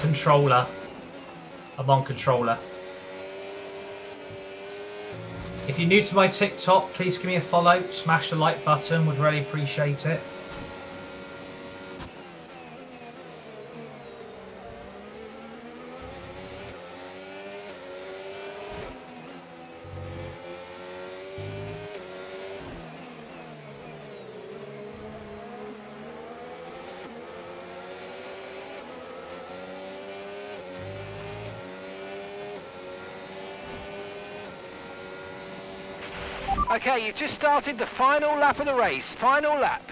Controller. I'm on controller. If you're new to my TikTok, please give me a follow. Smash the like button. Would really appreciate it. Okay, you've just started the final lap of the race. Final lap.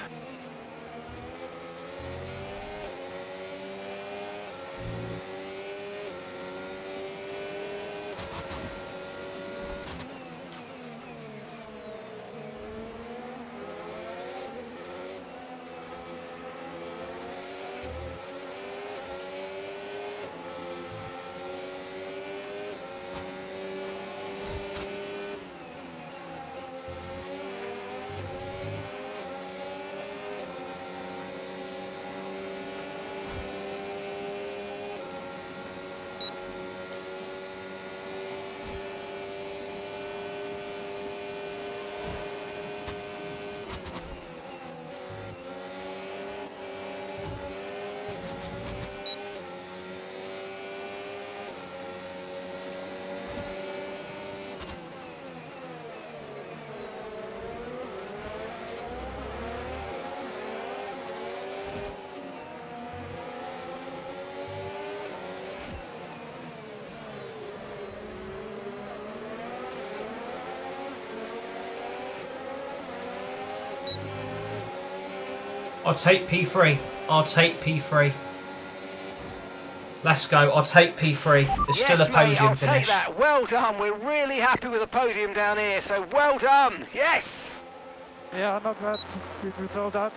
I'll take P3. I'll take P3. Let's go. I'll take P3. It's Yes, still a mate, podium I'll finish. take that. Well done. We're really happy with the podium down here, so well done. Yes. Yeah, not bad. Good result that.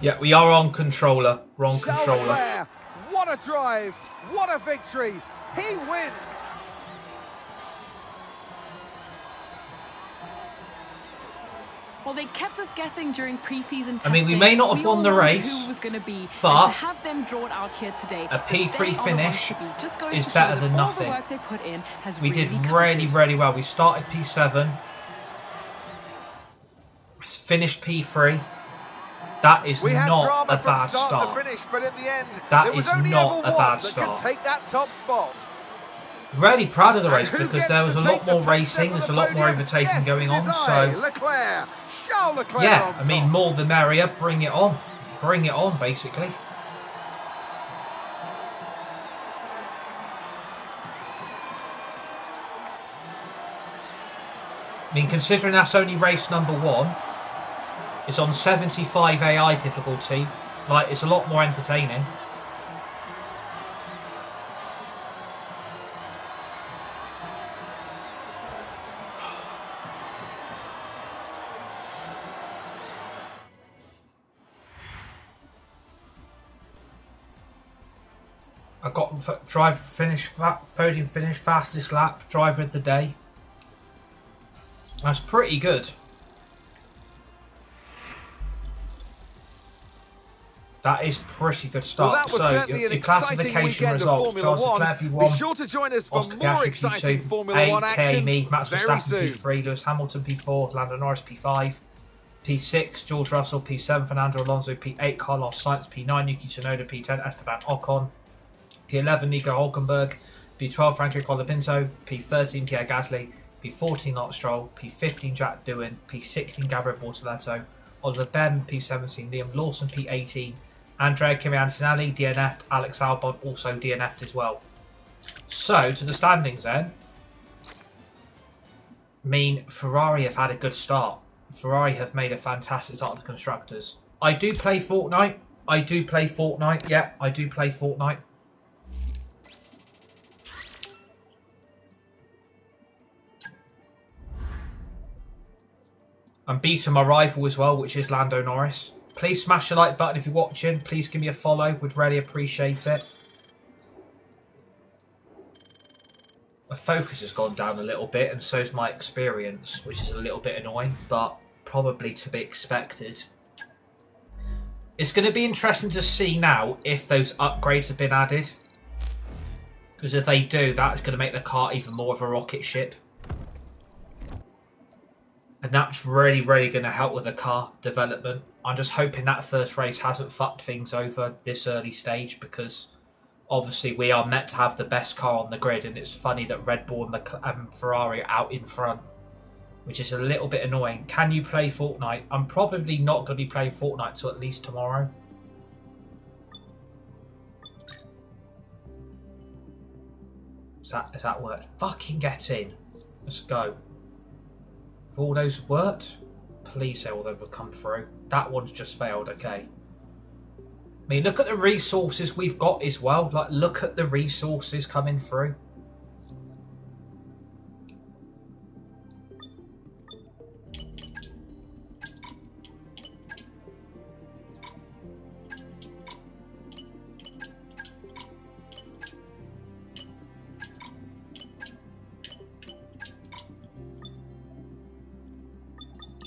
Yeah, we are on controller. We're on controller. Leclerc, what a drive, what a victory. He wins. Well, they kept us guessing during pre-season testing. I mean, we may not have won the race, who was going to be, but to have them drawn out here today, a P3 finish is to better show than that all nothing. the work they put in has We did really really well. We started P7, finished P3. That is We had not drama a from bad start start. to finish, but in the end, That there was is only not ever a one bad that start. could take that top spot. Really proud of the race And who because gets there was to a take lot the more top racing. step of There's the a lot more podium? overtaking Yes, going it on. is So I, Leclerc, Charles Leclerc yeah, on I mean, top. more the merrier. Bring it on. Bring it on, basically. I mean, considering that's only race number 1, it's on 75 AI difficulty. Like, it's a lot more entertaining. I got podium finish, fastest lap, driver of the day. That's pretty good. That is pretty good start. Well, that was so certainly your an classification exciting weekend results: of Formula Charles One. Leclerc Be P1, sure to join us for Oscar more Piastri exciting P2, Formula One AK action me, Max very Verstappen soon. P3, Lewis Hamilton P4, Lando Norris P5, P6, George Russell P7, Fernando Alonso P8, Carlos Sainz P9, Yuki Tsunoda P10, Esteban Ocon P11, Nico Hulkenberg P12, Franco Colapinto P13, Pierre Gasly P14, Lance Stroll P15, Jack Doohan P16, Gabriel Bortoleto, Oliver Bem P17, Liam Lawson P18, Andrea Kimi Antonelli DNF'd, Alex Albon also DNF'd as well. So, to the standings then. I mean, Ferrari have had a good start. Ferrari have made a fantastic start of the Constructors. I do play Fortnite. Yeah, I do play Fortnite. I'm beating my rival as well, which is Lando Norris. Please smash the like button if you're watching. Please give me a follow. Would really appreciate it. My focus has gone down a little bit, and so's my experience, which is a little bit annoying, but probably to be expected. It's going to be interesting to see now if those upgrades have been added. Because if they do, that's going to make the car even more of a rocket ship. And that's really, really going to help with the car development. I'm just hoping that first race hasn't fucked things over this early stage, because obviously we are meant to have the best car on the grid, and it's funny that Red Bull and Ferrari are out in front, which is a little bit annoying. Can you play Fortnite? I'm probably not going to be playing Fortnite till at least tomorrow. Has that worked? Fucking get in. Let's go. Have all those worked? Please say all those will come through. That one's just failed, okay. I mean, look at the resources we've got as well. Like, look at the resources coming through.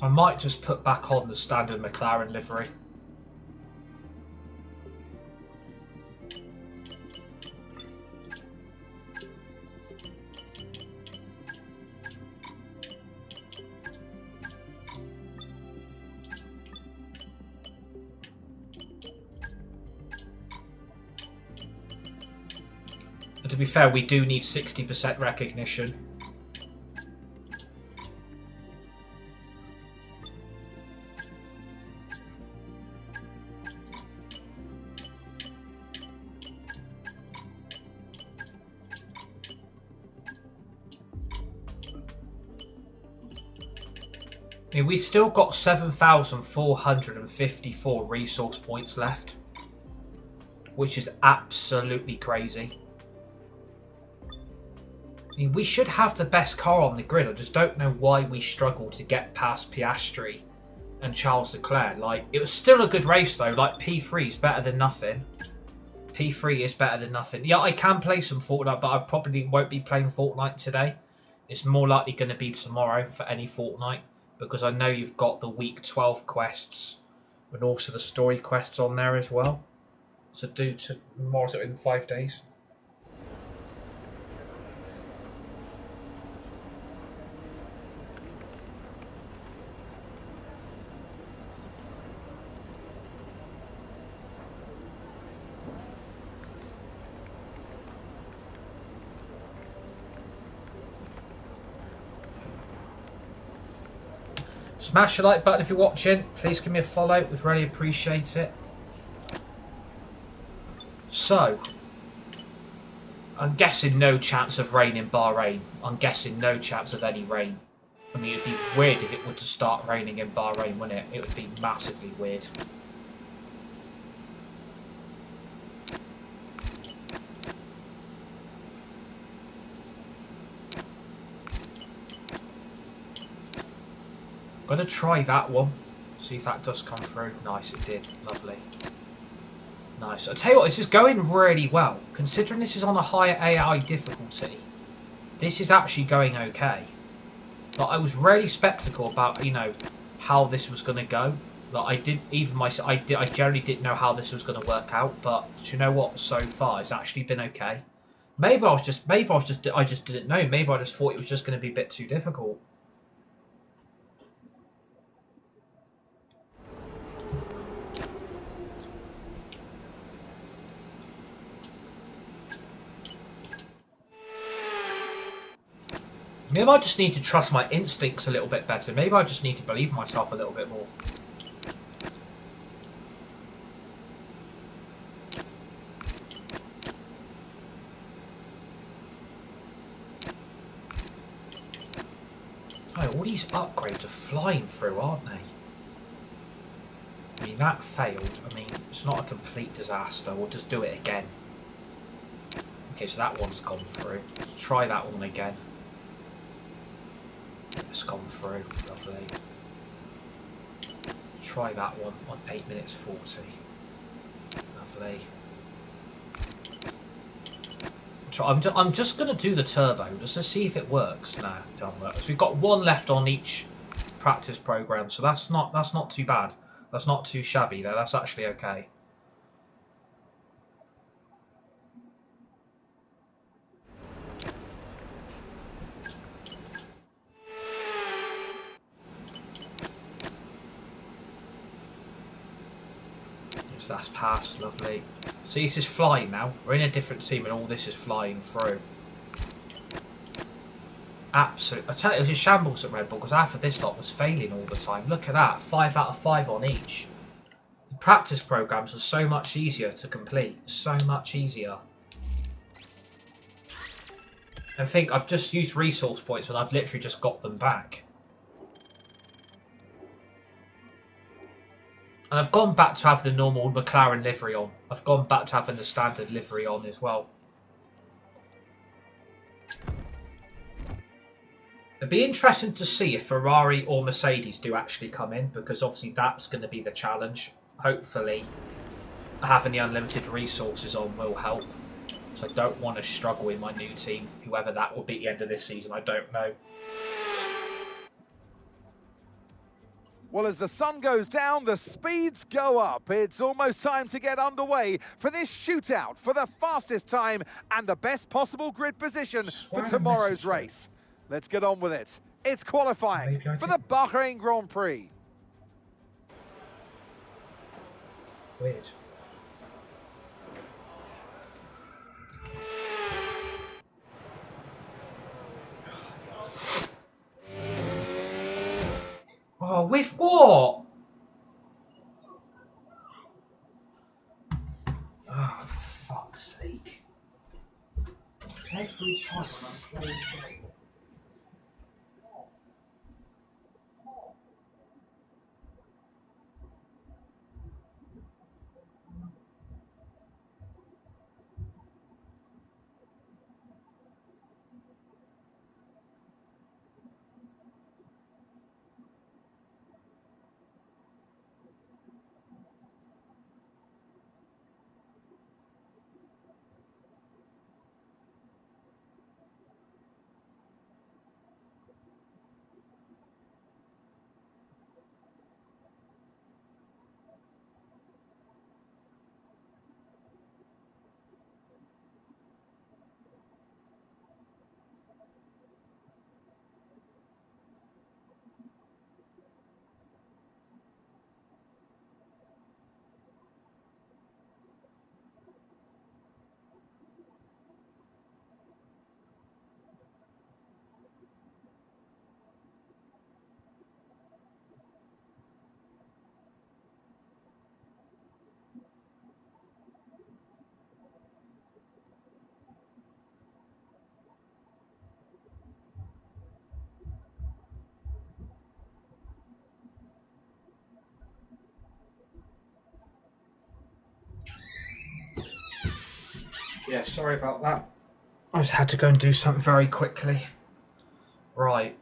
I might just put back on the standard McLaren livery. And to be fair, we do need 60% recognition. mean, we've still got 7,454 resource points left, which is absolutely crazy. I mean, we should have the best car on the grid. I just don't know why we struggle to get past Piastri and Charles Leclerc. Like, it was still a good race though. Like, P3 is better than nothing. P3 is better than nothing. Yeah, I can play some Fortnite, but I probably won't be playing Fortnite today. It's more likely going to be tomorrow for any Fortnite, because I know you've got the week 12 quests and also the story quests on there as well. So do tomorrow, so in 5 days. Smash the like button if you're watching. Please give me a follow. Would really appreciate it. So, I'm guessing no chance of rain in Bahrain. I'm guessing no chance of any rain. I mean, it'd be weird if it were to start raining in Bahrain, wouldn't it? It would be massively weird. I'm going to try that one. See if that does come through. Nice, it did. Lovely. Nice. I'll tell you what, this is going really well. Considering this is on a higher AI difficulty, this is actually going okay. Like, I was really skeptical about, you know, how this was going to go. Like, I generally didn't know how this was going to work out, but do you know what? So far, it's actually been okay. I just didn't know. Maybe I just thought it was just going to be a bit too difficult. Maybe I just need to trust my instincts a little bit better. Maybe I just need to believe myself a little bit more. So all these upgrades are flying through, aren't they? I mean, that failed. I mean, it's not a complete disaster. We'll just do it again. Okay, so that one's gone through. Let's try that one again. It's gone through. Lovely. Try that one on 8 minutes 40. Lovely. I'm just going to do the turbo just to see if it works. No, it doesn't work. So we've got one left on each practice program, so that's not too bad. That's not too shabby though. That's actually okay. So that's passed, lovely. See, this is flying now. We're in a different team and all this is flying through. Absolutely. I tell you, it was a shambles at Red Bull because half of this lot was failing all the time. Look at that, 5 out of 5 on each. The practice programs are so much easier to complete. So much easier. I think I've just used resource points and I've literally just got them back. And I've gone back to have the normal McLaren livery on. I've gone back to having the standard livery on as well. It'd be interesting to see if Ferrari or Mercedes do actually come in, because obviously that's going to be the challenge. Hopefully having the unlimited resources on will help. So I don't want to struggle in my new team. Whoever that will be at the end of this season, I don't know. Well, as the sun goes down, the speeds go up. It's almost time to get underway for this shootout for the fastest time and the best possible grid position for tomorrow's race. Let's get on with it. It's qualifying for the Bahrain Grand Prix. Weird. Oh, with what? Oh, for fuck's sake. Every time I'm playing. Yeah, sorry about that. I just had to go and do something very quickly. Right.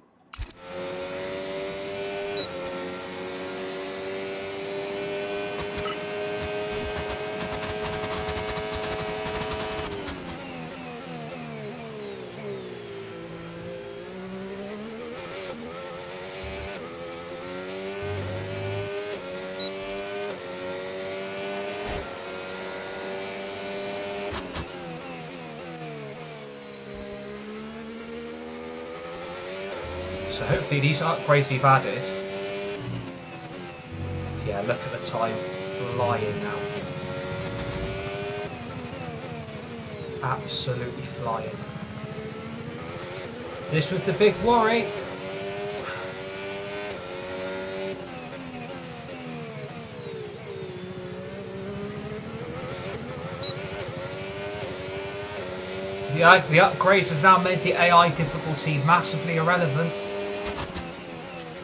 So hopefully these upgrades we've added. Yeah, look at the time flying now. Absolutely flying. This was the big worry. The upgrades have now made the AI difficulty massively irrelevant.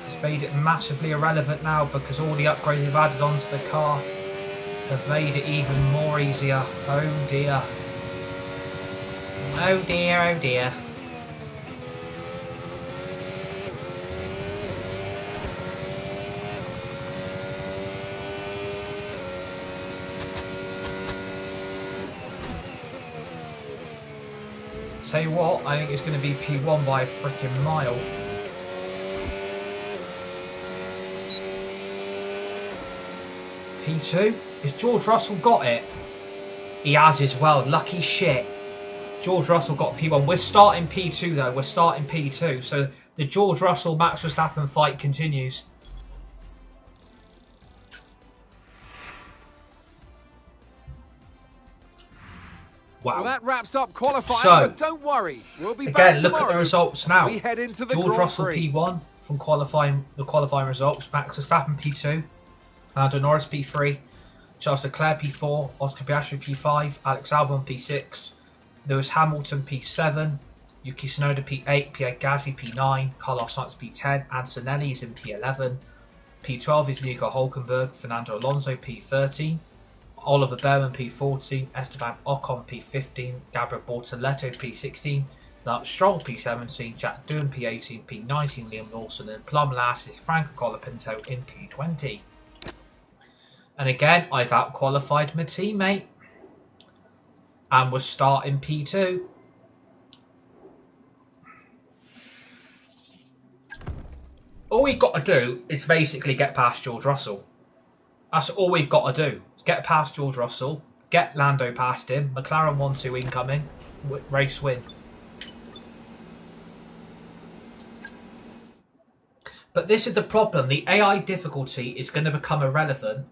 It's made it massively irrelevant now because all the upgrades we've added onto the car have made it even more easier. Oh dear. Oh dear, oh dear. Tell you what, I think it's going to be P1 by a freaking mile. P2? Has George Russell got it? He has as well. Lucky shit. George Russell got P1. We're starting P2 though. We're starting P2. So the George Russell Max Verstappen fight continues. Wow. Well, that wraps up qualifying, So, but don't worry, we'll be back again, look at the tomorrow results as now. we head into the George Grand Russell Prix. P1 from the qualifying results. Max Verstappen P2. Lando Norris P3. Charles Leclerc P4. Oscar Piastri P5. Alex Albon P6. Lewis Hamilton P7. Yuki Tsunoda P8. Pierre Gasly P9. Carlos Sainz P10. Antonelli is in P11. P12 is Nico Hulkenberg. Fernando Alonso P13. Oliver Behrman P14, Esteban Ocon P15, Gabriel Bortoleto P16, Lance Stroll P17, Jack Doohan P18, P19, Liam Lawson, and plumb last is Franco Colapinto in P20. And again, I've out-qualified my teammate and was starting P2. All we've got to do is basically get past George Russell. That's all we've got to do. Get past George Russell, get Lando past him, McLaren 1-2 incoming, race win. But this is the problem, the AI difficulty is going to become irrelevant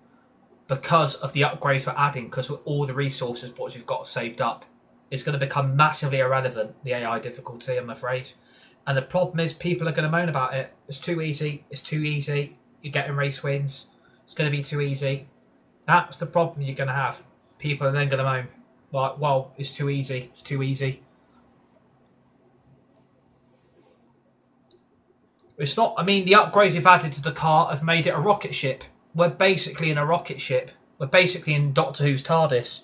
because of the upgrades we're adding, because of all the resources what we've got saved up. It's going to become massively irrelevant, the AI difficulty, I'm afraid. And the problem is people are going to moan about it. It's too easy, you're getting race wins, it's going to be too easy. That's the problem you're going to have. People are then going to moan, like, well, it's too easy. It's too easy. It's not, I mean, the upgrades we've added to the car have made it a rocket ship. We're basically in a rocket ship. We're basically in Doctor Who's TARDIS.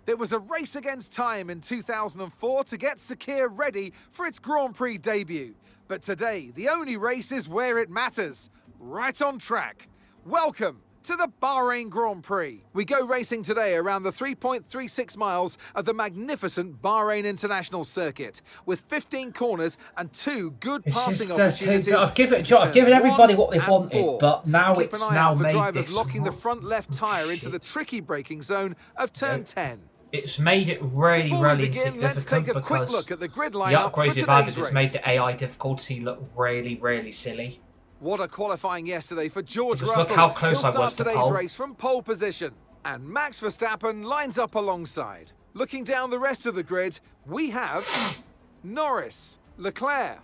There was a race against time in 2004 to get Sakir ready for its Grand Prix debut. But today, the only race is where it matters, right on track. Welcome to the Bahrain Grand Prix. We go racing today around the 3.36 miles of the magnificent Bahrain International Circuit, with 15 corners and 2 good passing opportunities. I've given everybody what they've wanted, but now Keep it's an eye now out for made drivers this locking the front left tyre into the tricky braking zone of turn 10. It's made it really, Before we really begin, let's insignificant take a quick because look at the grid the lineup upgrades for they've added today's has made race. the AI difficulty look really, really silly. What a qualifying yesterday for George Because Russell. look how close He'll I start was to today's pole. race from pole position. And Max Verstappen lines up alongside. Looking down the rest of the grid, we have Norris, Leclerc,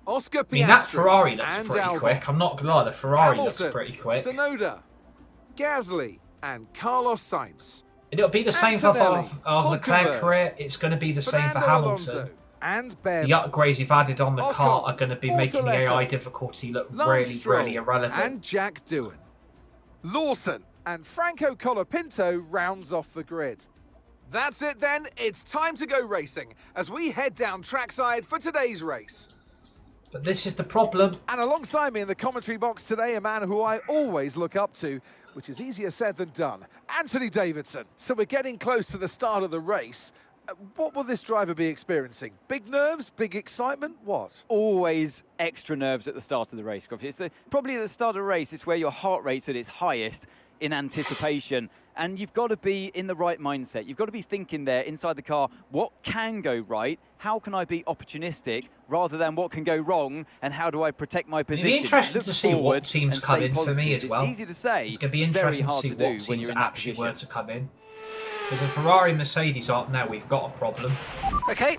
Oscar Piastri, I mean, that Ferrari looks and pretty Albon. quick. I'm not going to lie, the Ferrari Hamilton, looks pretty quick. Tsunoda, Gasly, and Carlos Sainz. And it'll be the same for Antonelli, Leclerc's Hulkenberg, career. It's going to be the same for Fernando Hamilton. Alonso, And Ben. The upgrades you've added on the car Ocon, are going to be making the Portoletto, AI difficulty look Lance really, Stroll, really irrelevant. and Jack Doohan. Lawson and Franco Colapinto rounds off the grid. That's it then, it's time to go racing as we head down trackside for today's race. But this is the problem. And alongside me in the commentary box today, a man who I always look up to, which is easier said than done, Anthony Davidson. So we're getting close to the start of the race. What will this driver be experiencing? Big nerves, big excitement, what? Always extra nerves at the start of the race, Gruffy. It's probably at the start of the race, it's where your heart rate's at its highest in anticipation. And you've got to be in the right mindset. You've got to be thinking there inside the car, what can go right? How can I be opportunistic rather than what can go wrong? And how do I protect my position? It'll be interesting Look to see what teams and come stay in for me positive. as well. It's easy to say, It's going to be very interesting to hard see to what do when teams you're in that actually position. were to come in. Because if Ferrari and Mercedes aren't now, we've got a problem. Okay.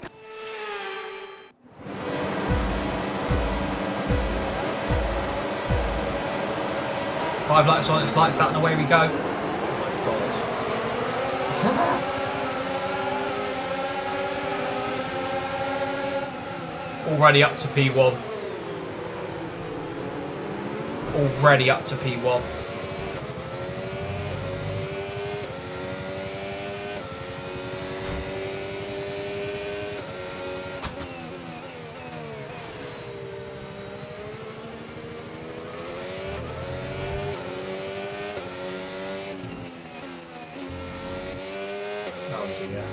Five lights on, it's lights out, and away we go. Oh my God. Already up to P1. Already up to P1. Oh dear.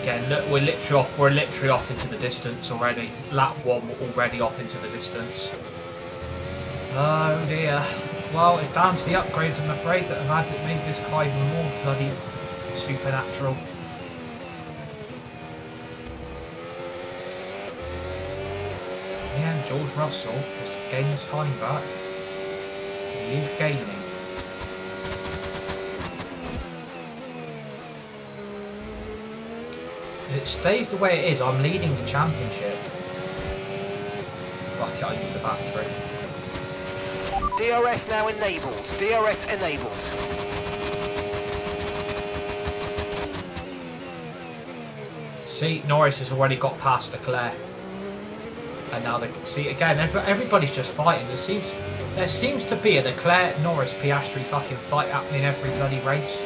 Again, look, we're literally off into the distance already. Lap 1, we're already off into the distance. Oh dear. Well, it's down to the upgrades, I'm afraid, that have made this car even more bloody supernatural. Yeah, and George Russell is gaining time back. He is gaining. If it stays the way it is, I'm leading the championship. Fuck it, I use the battery. DRS now enabled. DRS enabled. See, Norris has already got past Leclerc. And now they can see again, everybody's just fighting. There seems to be a Leclerc, Norris, Piastri fucking fight happening every bloody race.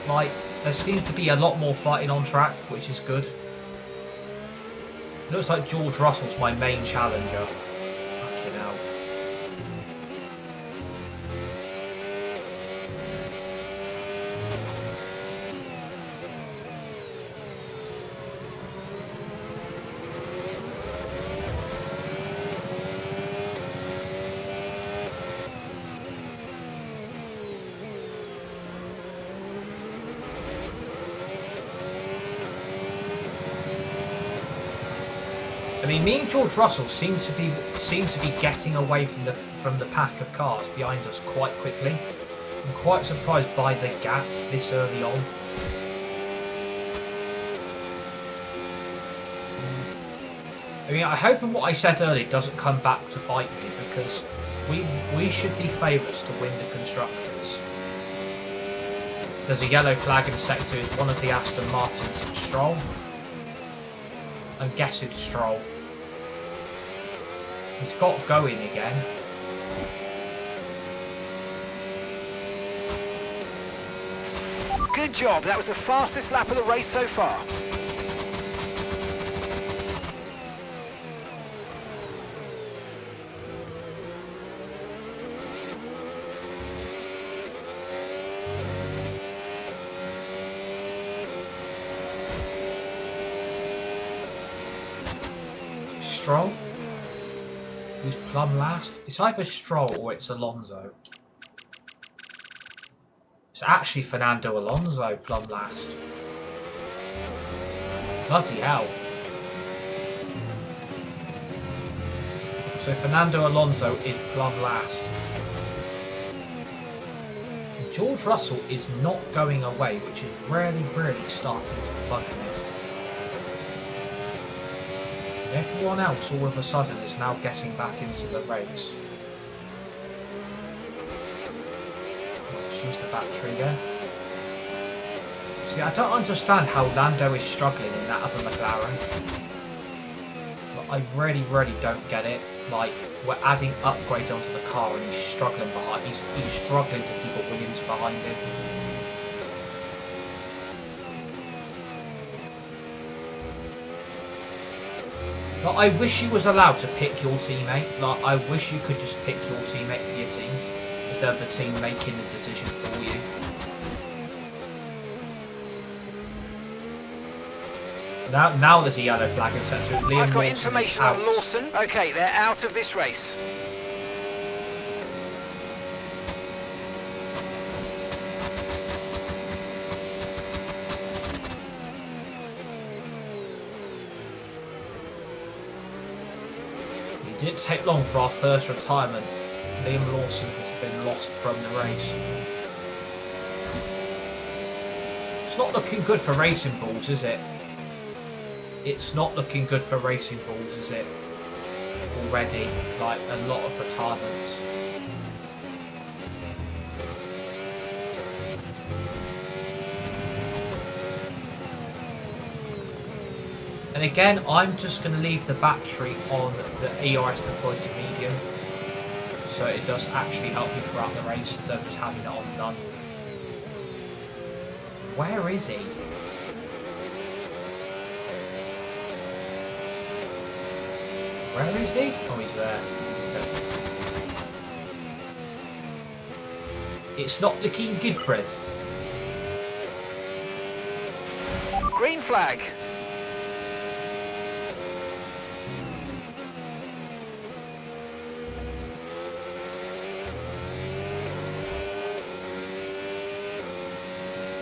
Like, there seems to be a lot more fighting on track, which is good. Looks like George Russell's my main challenger. Fucking hell. I mean, me and George Russell seem to be getting away from the pack of cars behind us quite quickly. I'm quite surprised by the gap this early on. I mean, I hope what I said earlier doesn't come back to bite me, because we should be favourites to win the Constructors. There's a yellow flag in sector 2. It's one of the Aston Martins and Stroll. And guess it's Stroll. He's got going again. Good job. That was the fastest lap of the race so far. Stroll? Who's plumb last? It's either Stroll or it's Alonso. It's actually Fernando Alonso plumb last. Bloody hell. So Fernando Alonso is plumb last. George Russell is not going away, which is really, really starting to bug me. Everyone else all of a sudden is now getting back into the race. Let's use the battery again. See, I don't understand how Lando is struggling in that other McLaren. But I really, really don't get it. Like, we're adding upgrades onto the car and he's struggling behind. He's struggling to keep up Williams behind him. Like, I wish you was allowed to pick your teammate. Like, I wish you could just pick your teammate for your team instead of the team making the decision for you. Now there's a yellow flag and set, so Liam I've got Lawson information is out. on Lawson. Okay, they're out of this race. It didn't take long for our first retirement. Liam Lawson has been lost from the race. It's not looking good for Racing Bulls, is it? It's not looking good for Racing Bulls, is it? Already, like a lot of retirements. And again, I'm just going to leave the battery on the ERS deployed to medium, so it does actually help me throughout the race instead of just having it on none. Where is he? Where is he? Oh, he's there. Okay. It's not looking good for him. Green flag.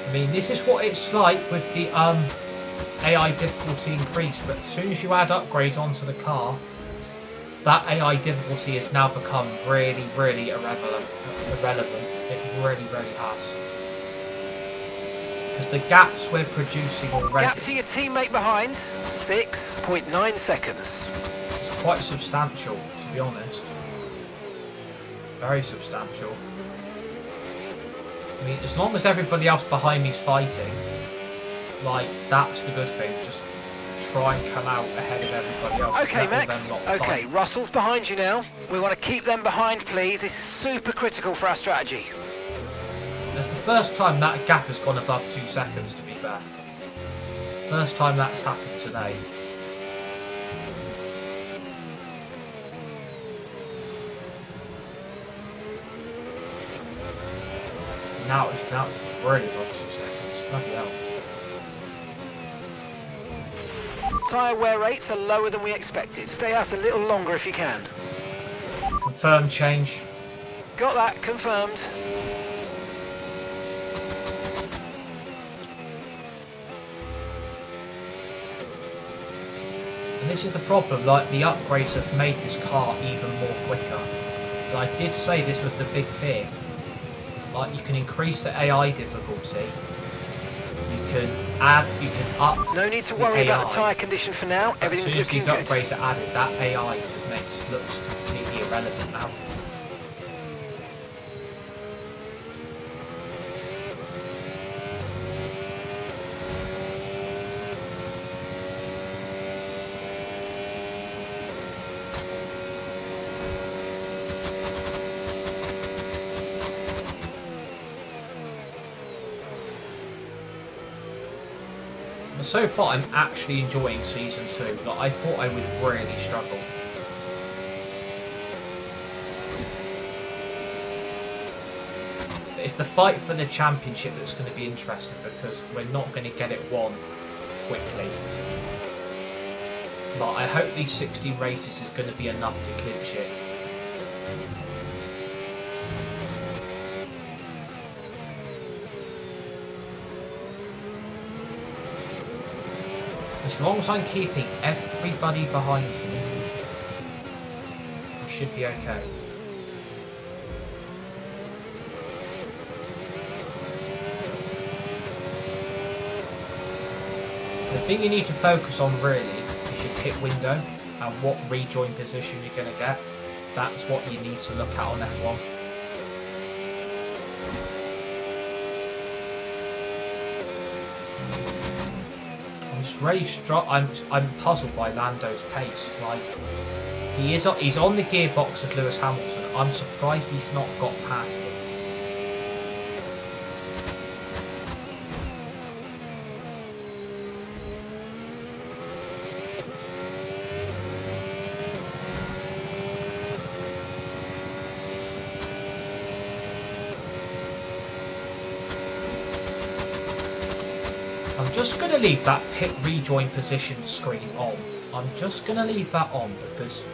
I mean, this is what it's like with the AI difficulty increase, but as soon as you add upgrades onto the car, that AI difficulty has now become really, really irrelevant. It really, really has. Because the gaps we're producing already... Gap to your teammate behind, 6.9 seconds. It's quite substantial, to be honest. Very substantial. I mean, as long as everybody else behind me is fighting, like, that's the good thing. Just try and come out ahead of everybody else. Okay, Max. Okay, fight. Russell's behind you now. We want to keep them behind, please. This is super critical for our strategy. It's the first time that gap has gone above 2 seconds, to be fair. First time that's happened today. Now it's really above 2 seconds. Bloody hell. Tyre wear rates are lower than we expected. Stay out a little longer if you can. Confirmed change. Got that, confirmed. And this is the problem, like, the upgrades have made this car even more quicker. But I did say this was the big fear. Like, you can increase the AI difficulty. You can up. No need to worry about the tyre condition for now. Everything's looking good. As soon as these upgrades are added, that AI just looks completely irrelevant now. So far, I'm actually enjoying Season 2. Like, I thought I would really struggle. But it's the fight for the championship that's going to be interesting, because we're not going to get it won quickly. But I hope these 16 races is going to be enough to clinch it. As long as I'm keeping everybody behind me, we should be okay. The thing you need to focus on really is your pit window and what rejoin position you're going to get. That's what you need to look at on F1. I'm just really I'm puzzled by Lando's pace. Like he's on the gearbox of Lewis Hamilton. I'm surprised he's not got past him. I'm just going to leave that pit rejoin position screen on. I'm just going to leave that on because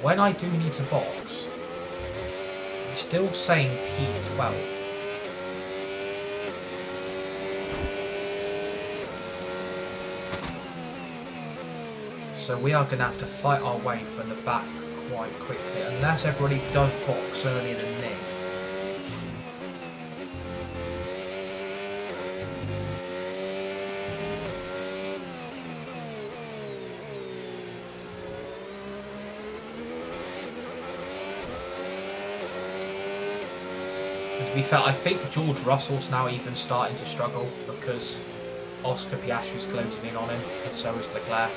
when I do need to box, it's still saying P12. So we are going to have to fight our way from the back quite quickly, unless everybody does box earlier than me. To be fair, I think George Russell's now even starting to struggle because Oscar Piastri's closing in on him, and so is Leclerc.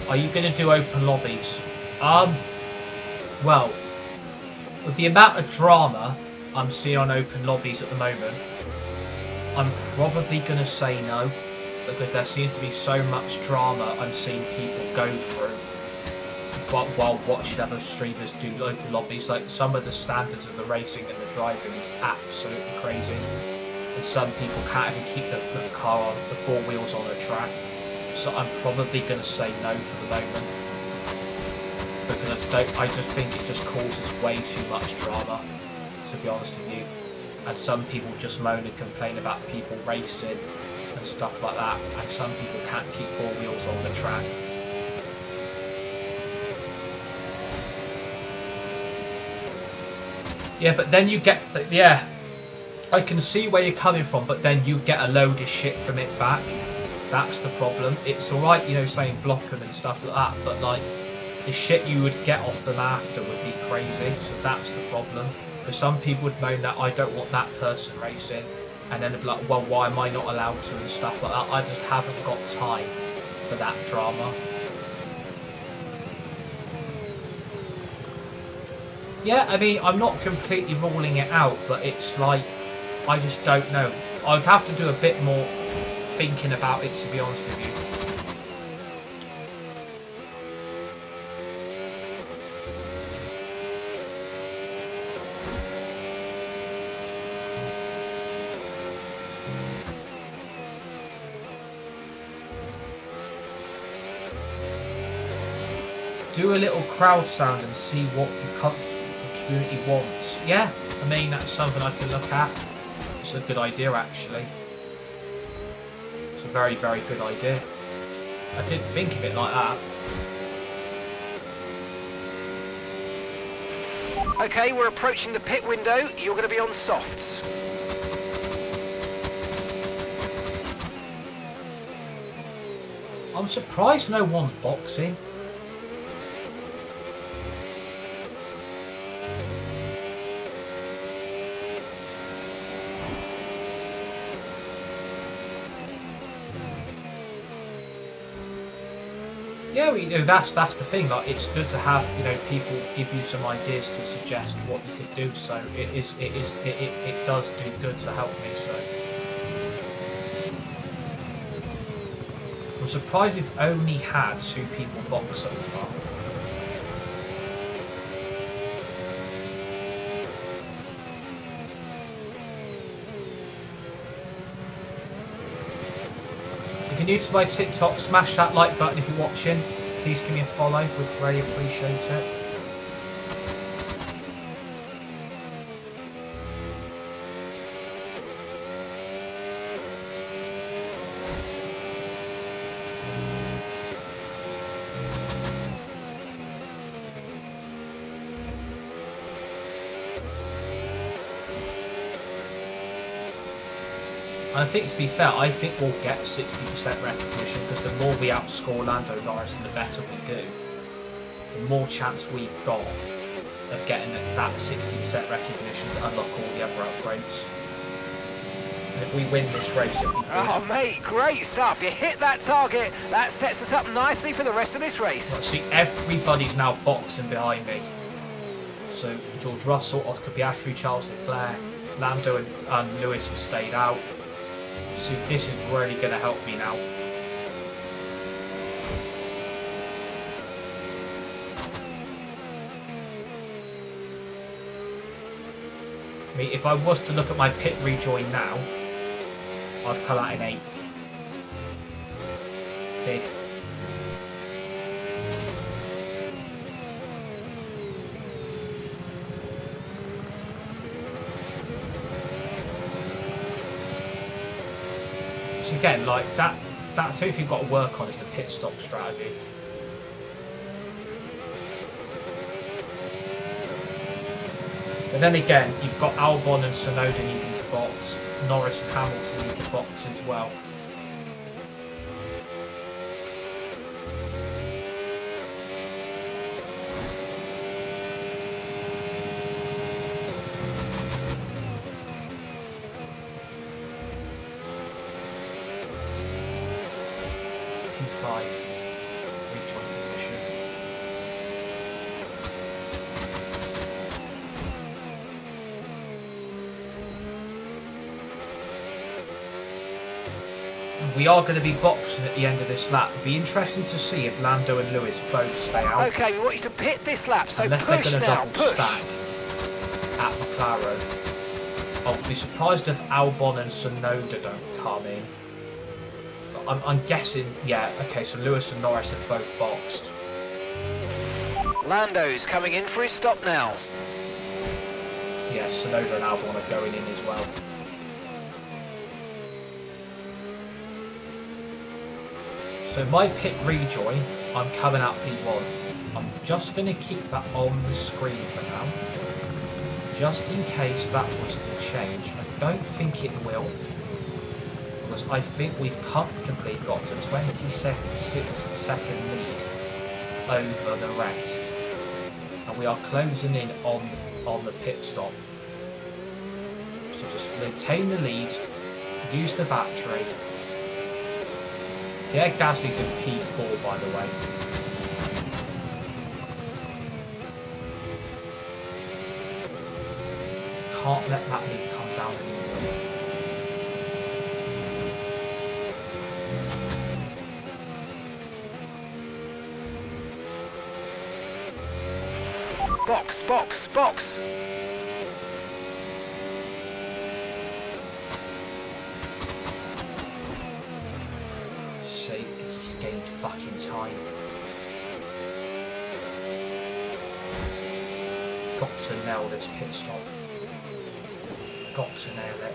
Are you going to do open lobbies? Well, with the amount of drama I'm seeing on open lobbies at the moment, I'm probably going to say no, because there seems to be so much drama I'm seeing people go through while watching other streamers do open lobbies. Like, some of the standards of the racing and the driving is absolutely crazy, and some people can't even keep the car on, the four wheels on a track. So I'm probably going to say no for the moment, because I just think it just causes way too much drama, to be honest with you. And some people just moan and complain about people racing and stuff like that, and some people can't keep four wheels on the track. Yeah, but then you get, yeah, I can see where you're coming from, but then you get a load of shit from it back. That's the problem. It's alright, you know, saying block them and stuff like that, but like, the shit you would get off them after would be crazy, so that's the problem. Because some people would moan that I don't want that person racing, and then they'd be like, well, why am I not allowed to, and stuff like that. I just haven't got time for that drama. Yeah, I mean, I'm not completely ruling it out, but it's like, I just don't know. I'd have to do a bit more thinking about it, to be honest with you. Do a little crowd sound and see what the community wants. Yeah, I mean, that's something I can look at. It's a good idea, actually. It's a very, very good idea. I didn't think of it like that. Okay, we're approaching the pit window. You're going to be on softs. I'm surprised no one's boxing. Yeah, you know, that's the thing. Like, it's good to have, you know, people give you some ideas to suggest what you could do. So it does do good to help me. So I'm surprised we've only had 2 people box so far. If you're new to my TikTok, smash that like button if you're watching. Please give me a follow, we'd really appreciate it. And I think, to be fair, I think we'll get 60% recognition because the more we outscore Lando Norris and the better we do, the more chance we've got of getting that 60% recognition to unlock all the other upgrades. And if we win this race, it'll be good. Oh, mate, great stuff. You hit that target. That sets us up nicely for the rest of this race. Right, see, everybody's now boxing behind me. So George Russell, Oscar Piastri, Charles Leclerc, Lando and Lewis have stayed out. So this is really going to help me now. I mean, if I was to look at my pit rejoin now, I'd come out in 8th. 5th. So again, like that's something you've got to work on, is the pit stop strategy. But then again, you've got Albon and Tsunoda needing to box, Norris and Hamilton need to box as well. P5, rejoin position. We are going to be boxing at the end of this lap. It'll be interesting to see if Lando and Lewis both stay out. Okay, we want you to pit this lap, so Unless they're push going to now, double push. stack at McLaren. I'll be surprised if Albon and Tsunoda don't come in. But I'm guessing, yeah, okay, so Lewis and Norris have both boxed. Lando's coming in for his stop now. Yeah, Tsunoda and Albon are going in as well. So my pit rejoin, I'm coming out P1. I'm just going to keep that on the screen for now. Just in case that was to change. I don't think it will. Because I think we've comfortably got a 26-second lead over the rest. And we are closing in on the pit stop. So just maintain the lead, use the battery. Yeah, Gasly's in P4, by the way. Can't let that lead come down anymore. Box, box, box. Sake, he's gained fucking time. Got to nail this pit stop. Got to nail it.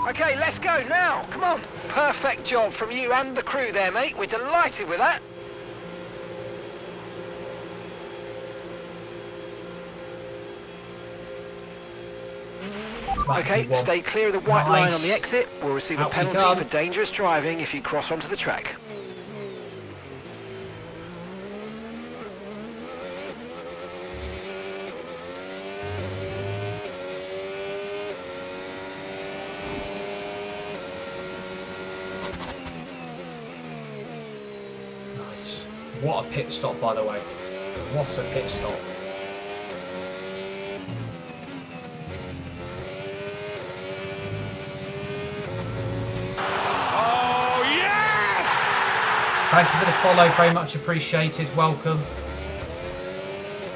Okay, let's go now. Come on. Perfect job from you and the crew there, mate. We're delighted with that. Okay, stay clear of the white line on the exit. We'll receive a penalty for dangerous driving if you cross onto the track. Nice. What a pit stop, by the way. What a pit stop. Thank you for the follow, very much appreciated. Welcome.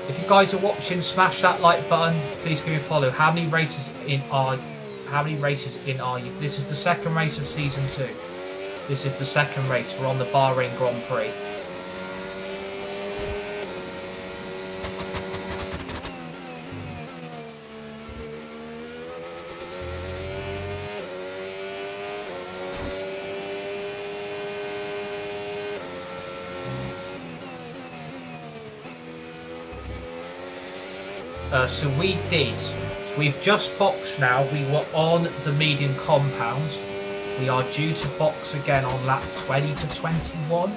If you guys are watching, smash that like button. Please give me a follow. How many races in are you? This is the second race of season 2. This is the second race. We're on the Bahrain Grand Prix. So we did. So we've just boxed now. We were on the medium compound. We are due to box again on lap 20 to 21.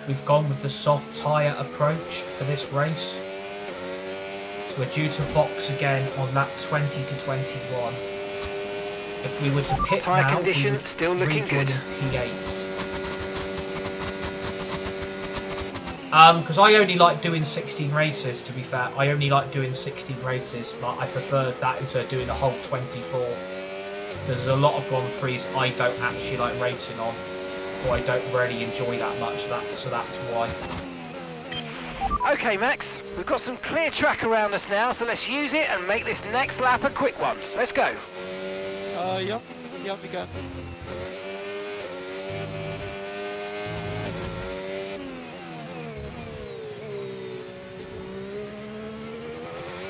We've gone with the soft tyre approach for this race. So we're due to box again on lap 20 to 21. If we were to pit Tyre now, condition we would still looking rejoin good. in P8. Because I only like doing 16 races, to be fair. I only like doing 16 races. Like, I prefer that instead of doing the whole 24. There's a lot of Grand Prix I don't actually like racing on, or I don't really enjoy that much, so that's why. Okay, Max, we've got some clear track around us now, so let's use it and make this next lap a quick one. Let's go. Yeah, we can.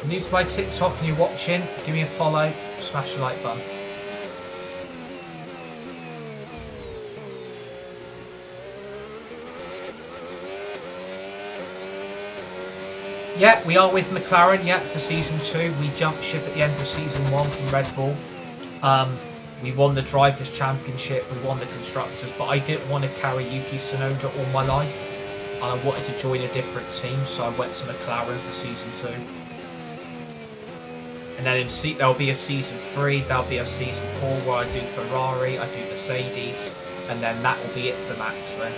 New to my TikTok and you're watching, give me a follow, smash the like button. Yeah, we are with McLaren, yeah, for Season 2. We jumped ship at the end of Season 1 from Red Bull. We won the Drivers' Championship, we won the Constructors, but I didn't want to carry Yuki Tsunoda all my life. And I wanted to join a different team, so I went to McLaren for Season 2. And then there'll be a Season 3, there'll be a Season 4 where I do Ferrari, I do Mercedes, and then that will be it for Max then.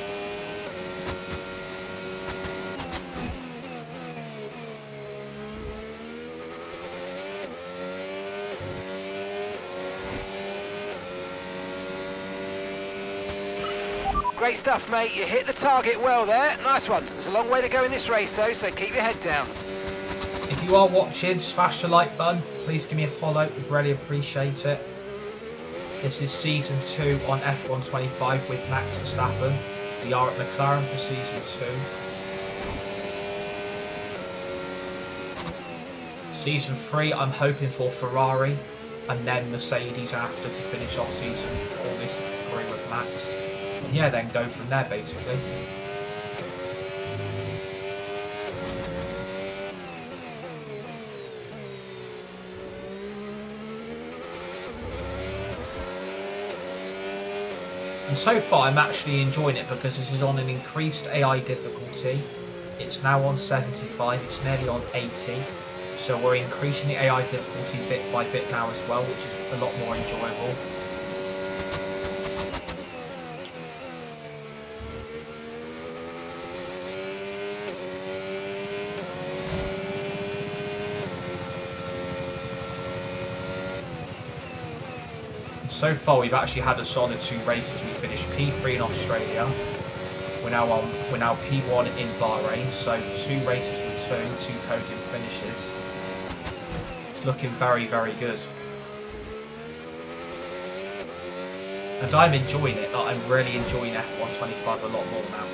Great stuff, mate. You hit the target well there. Nice one. There's a long way to go in this race, though, so keep your head down. If you are watching, smash the like button. Please give me a follow. Would really appreciate it. This is Season 2 on F1 25 with Max Verstappen. We are at McLaren for Season 2. Season 3, I'm hoping for Ferrari, and then Mercedes after to finish off Season all this career with Max. And yeah, then go from there basically. And so far I'm actually enjoying it because this is on an increased AI difficulty. It's now on 75, it's nearly on 80. So we're increasing the AI difficulty bit by bit now as well, which is a lot more enjoyable. So far, we've actually had a solid 2 races. We finished P3 in Australia. We're now P1 in Bahrain. So 2 races from 2 podium finishes. It's looking very, very good. And I'm enjoying it. I'm really enjoying F1 25 a lot more now.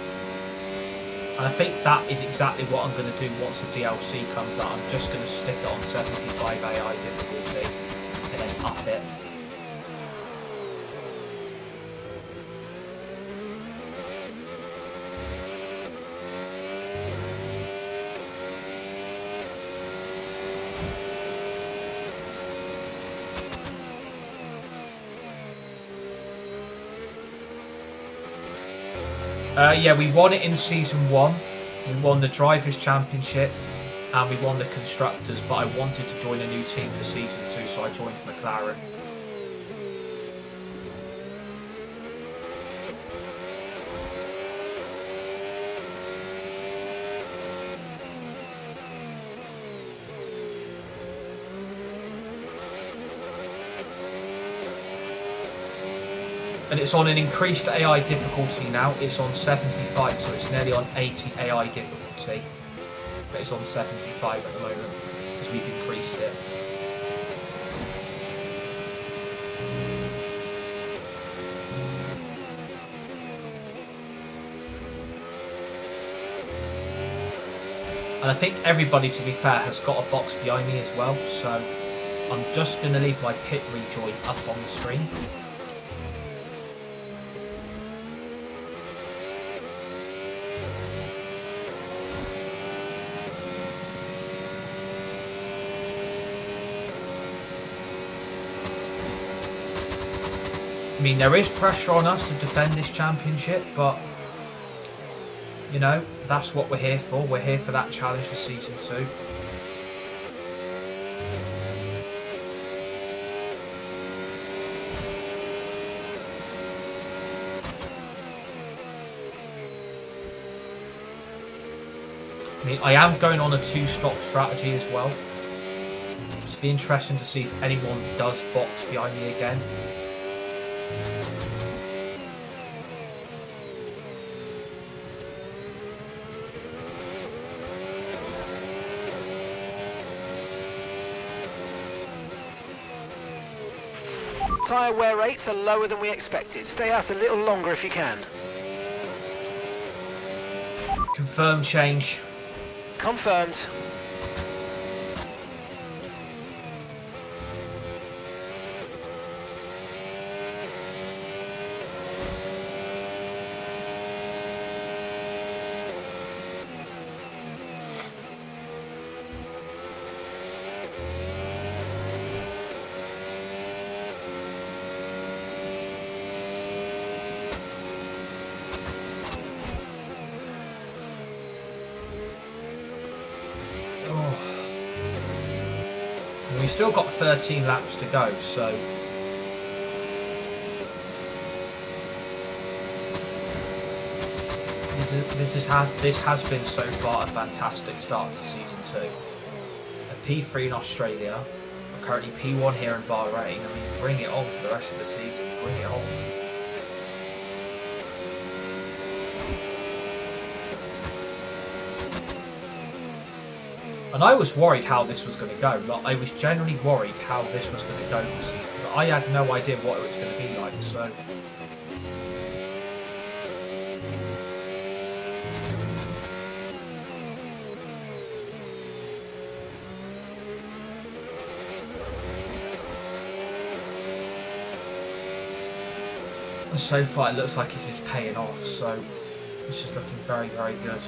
And I think that is exactly what I'm going to do once the DLC comes out. I'm just going to stick it on 75 AI difficulty and then up it. Yeah, we won it in Season 1. We won the Drivers' Championship and we won the Constructors, but I wanted to join a new team for Season 2, so I joined McLaren. And it's on an increased AI difficulty now. It's on 75, so it's nearly on 80 AI difficulty. But it's on 75 at the moment, because we've increased it. And I think everybody, to be fair, has got a box behind me as well, so I'm just going to leave my pit rejoin up on the screen. I mean, there is pressure on us to defend this championship, but, you know, that's what we're here for. We're here for that challenge for Season 2. I mean, I am going on a 2-stop strategy as well. It'll be interesting to see if anyone does box behind me again. Tyre wear rates are lower than we expected. Stay out a little longer if you can. Confirm change. Confirmed. We've still got 13 laps to go, so this has been so far a fantastic start to Season 2. A P3 in Australia, we're currently P1 here in Bahrain. I mean, bring it on for the rest of the season. Bring it on. And I was worried how this was going to go. Like, I was generally worried how this was going to go this season. But I had no idea what it was going to be like, so... So far it looks like it is paying off, so this is looking very, very good.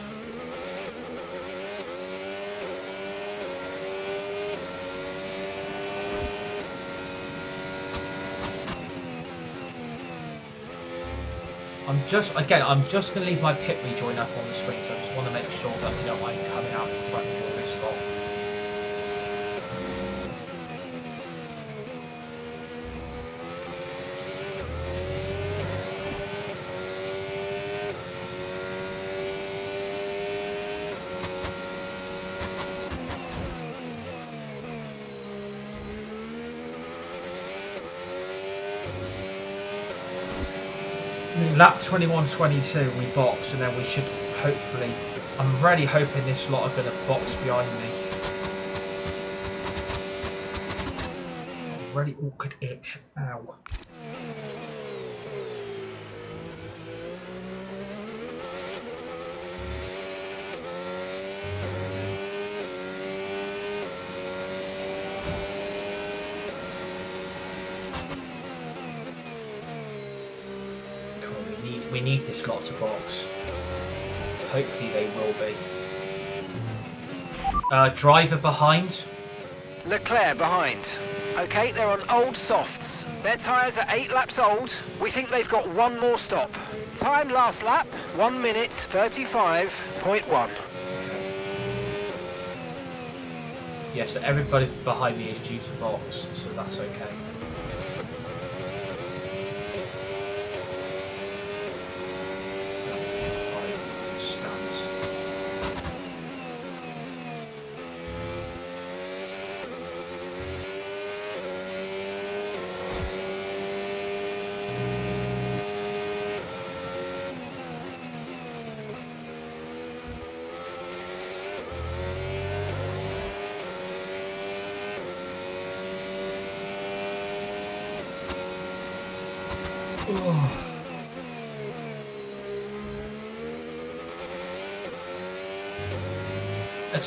I'm just going to leave my pit rejoin up on the screen, so I just want to make sure that, you know, I'm coming out in front of this lot. Lap 21-22 we box, and then we should hopefully, I'm really hoping this lot are going to box behind me. Really awkward itch. Ow. We need this lot to box. Hopefully they will be. Driver behind. Leclerc behind. Okay, they're on old softs. Their tyres are 8 laps old. We think they've got one more stop. Time last lap, 1 minute 35.1. Yes, everybody behind me is due to box, so that's okay.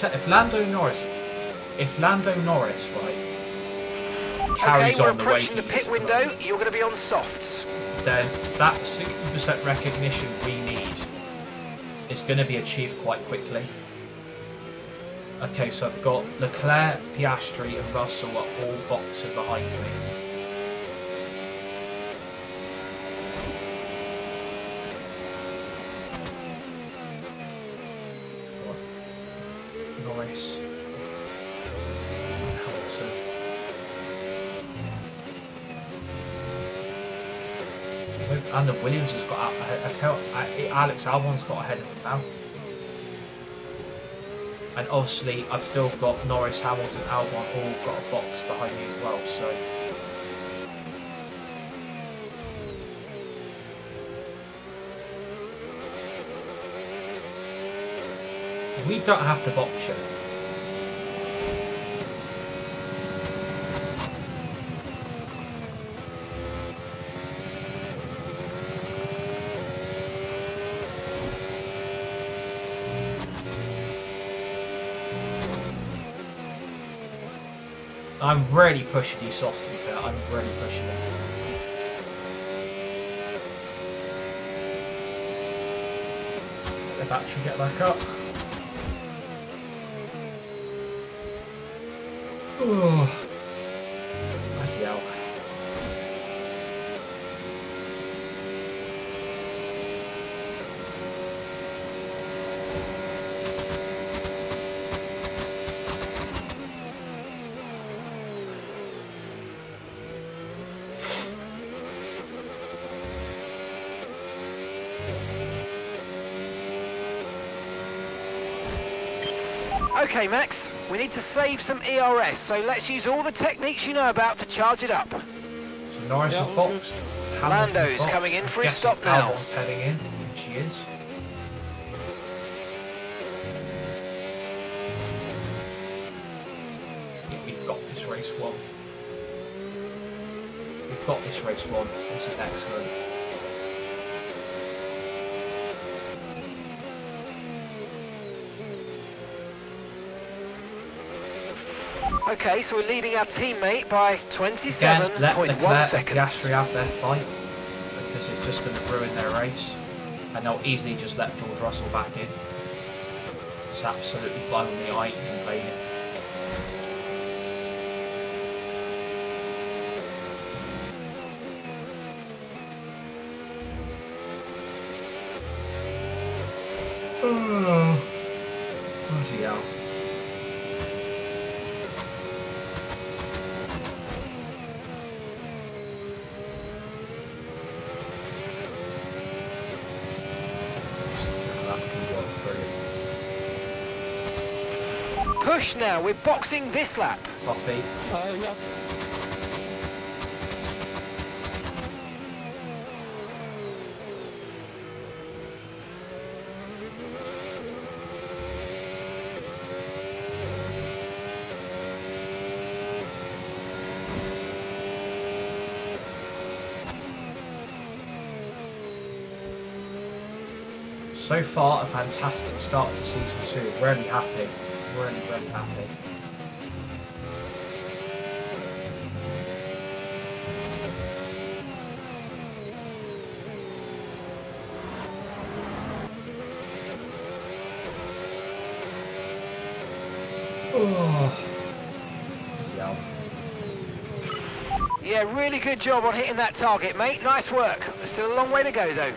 If Lando Norris, right, carries okay, we're on the way approaching the pit window, you're going to be on softs. Then that 60% recognition we need is going to be achieved quite quickly. Okay, so I've got Leclerc, Piastri and Russell are all boxing behind me. And the Williams has got out. Alex Albon's got ahead of him now. And obviously, I've still got Norris, Hamilton, Albon all got a box behind me as well. So we don't have to box you. I'm really pushing these softs, to be fair. I'm really pushing them. Let the battery get back up. Oh, nice yell. Okay, Max, we need to save some ERS, so let's use all the techniques you know about to charge it up. So Norris is boxed. Hamilton's Lando's boxed. coming in for his Guessing stop now. Albon's heading in. She is. Yeah, we've got this race won. We've got this race won. This is excellent. Okay, so we're leading our teammate by Again, 27.1 let Leclerc and seconds. Piastri have their fight, because it's just going to ruin their race, and they'll easily just let George Russell back in. It's absolutely fine with me. I ain't complaining. Oh, bloody hell. Push now, we're boxing this lap. Copy. Yeah. So far, a fantastic start to season 2. Really happy. Really, really happy. Oh. Yeah. Yeah, really good job on hitting that target, mate. Nice work. There's still a long way to go, though.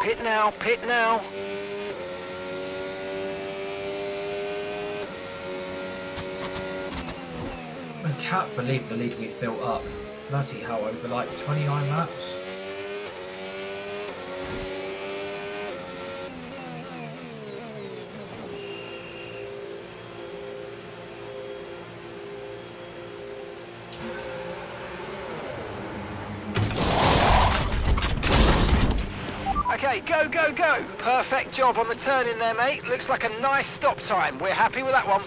Pit now, pit now. I can't believe the lead we've built up. Bloody hell, over like 29 laps. Okay, go, go, go. Perfect job on the turn in there, mate. Looks like a nice stop time. We're happy with that one.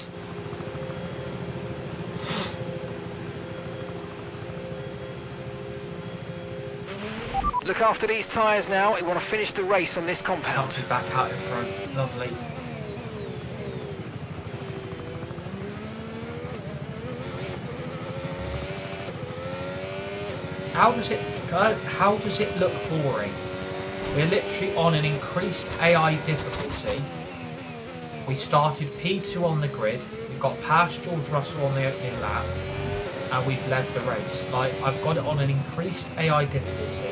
Look after these tyres now. We want to finish the race on this compound. Counted back out in front. Lovely. How does it look boring? We're literally on an increased AI difficulty. We started P2 on the grid. We got past George Russell on the opening lap, and we've led the race. Like, I've got it on an increased AI difficulty.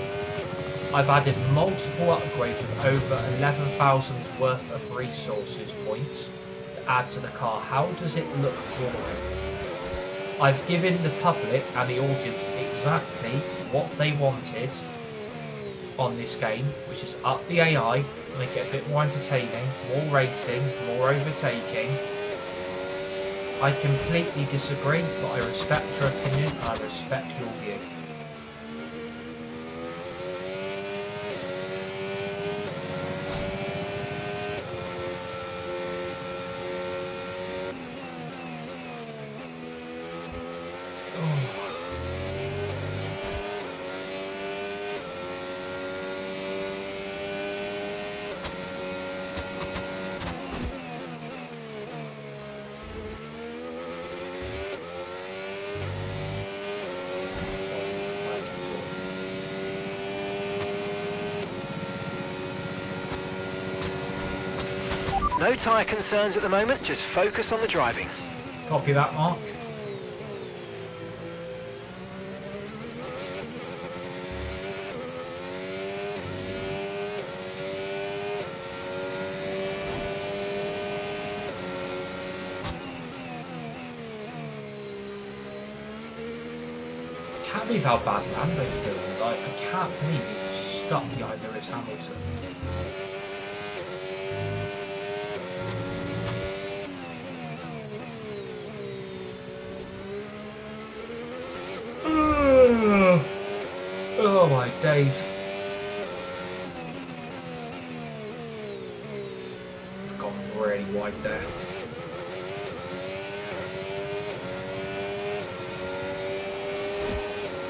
I've added multiple upgrades of over 11,000 worth of resources points to add to the car. How does it look boring? I've given the public and the audience exactly what they wanted on this game, which is up the AI, make it a bit more entertaining, more racing, more overtaking. I completely disagree, but I respect your opinion and I respect your view. No tyre concerns at the moment, just focus on the driving. Copy that, Mark. Can't believe how bad Lando's doing. Like, I can't believe he's stuck behind Lewis Hamilton. Oh my days. It's gone really wide there.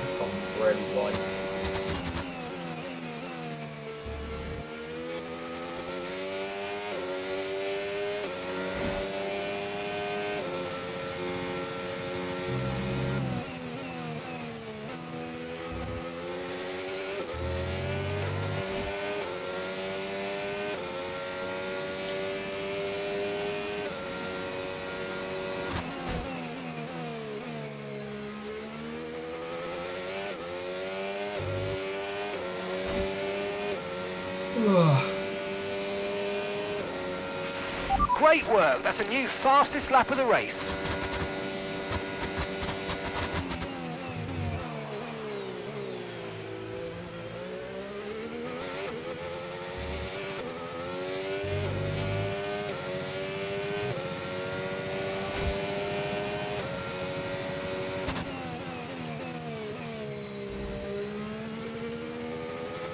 It's gone really wide. Great work, that's a new fastest lap of the race.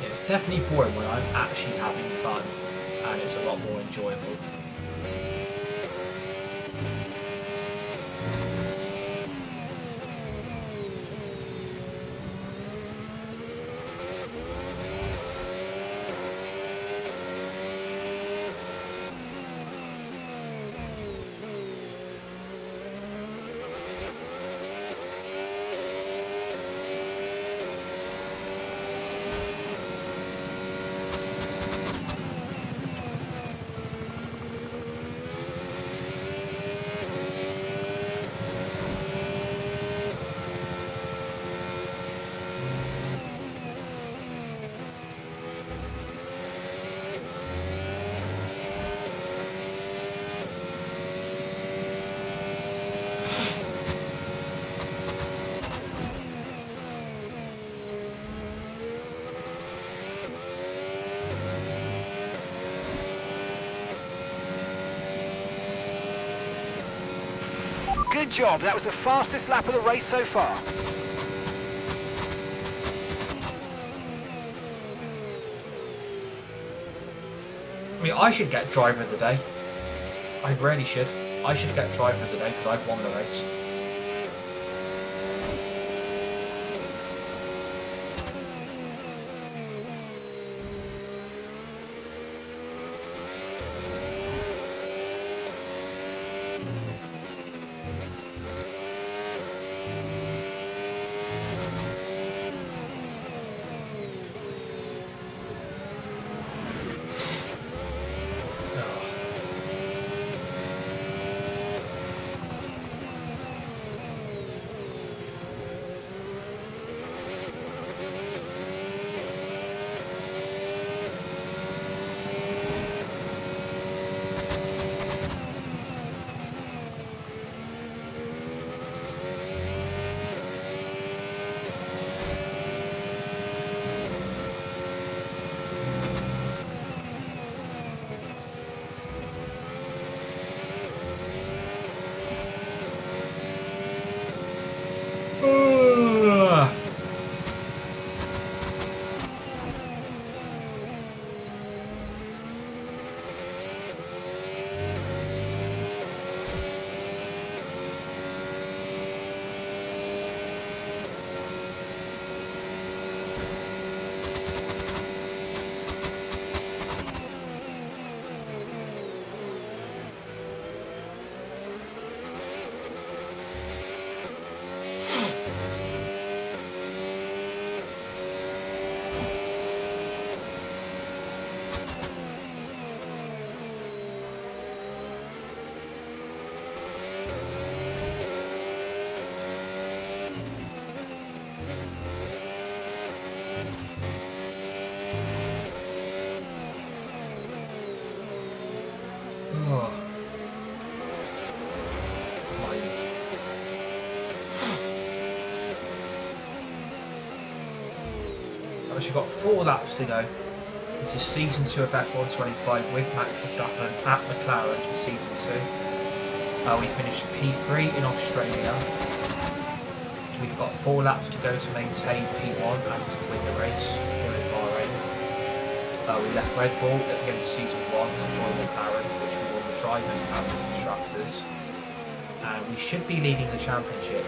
Yeah, it's definitely boring when I'm actually having fun, and it's a lot more enjoyable. Good job, that was the fastest lap of the race so far. I mean, I should get driver of the day. I really should. I should get driver of the day because I've won the race. We've got 4 laps to go. This is season 2 of F1 25 with Max Verstappen at McLaren for season 2. We finished P3 in Australia. We've got 4 laps to go to maintain P1 and to win the race here in Bahrain. We left Red Bull at the end of season 1 to join McLaren, which we won the drivers and the constructors. And we should be leading the championship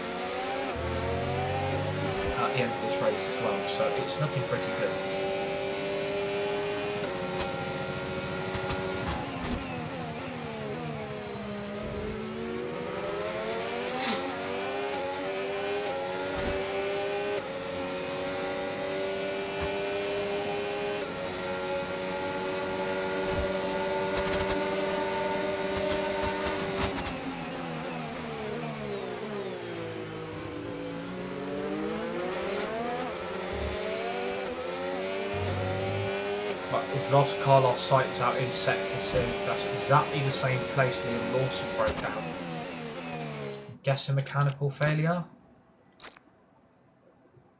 at the end of this race as well, so it's looking pretty good. But we've lost Carlos Sainz out in sector 2. That's exactly the same place Liam Lawson broke down. Guess a mechanical failure?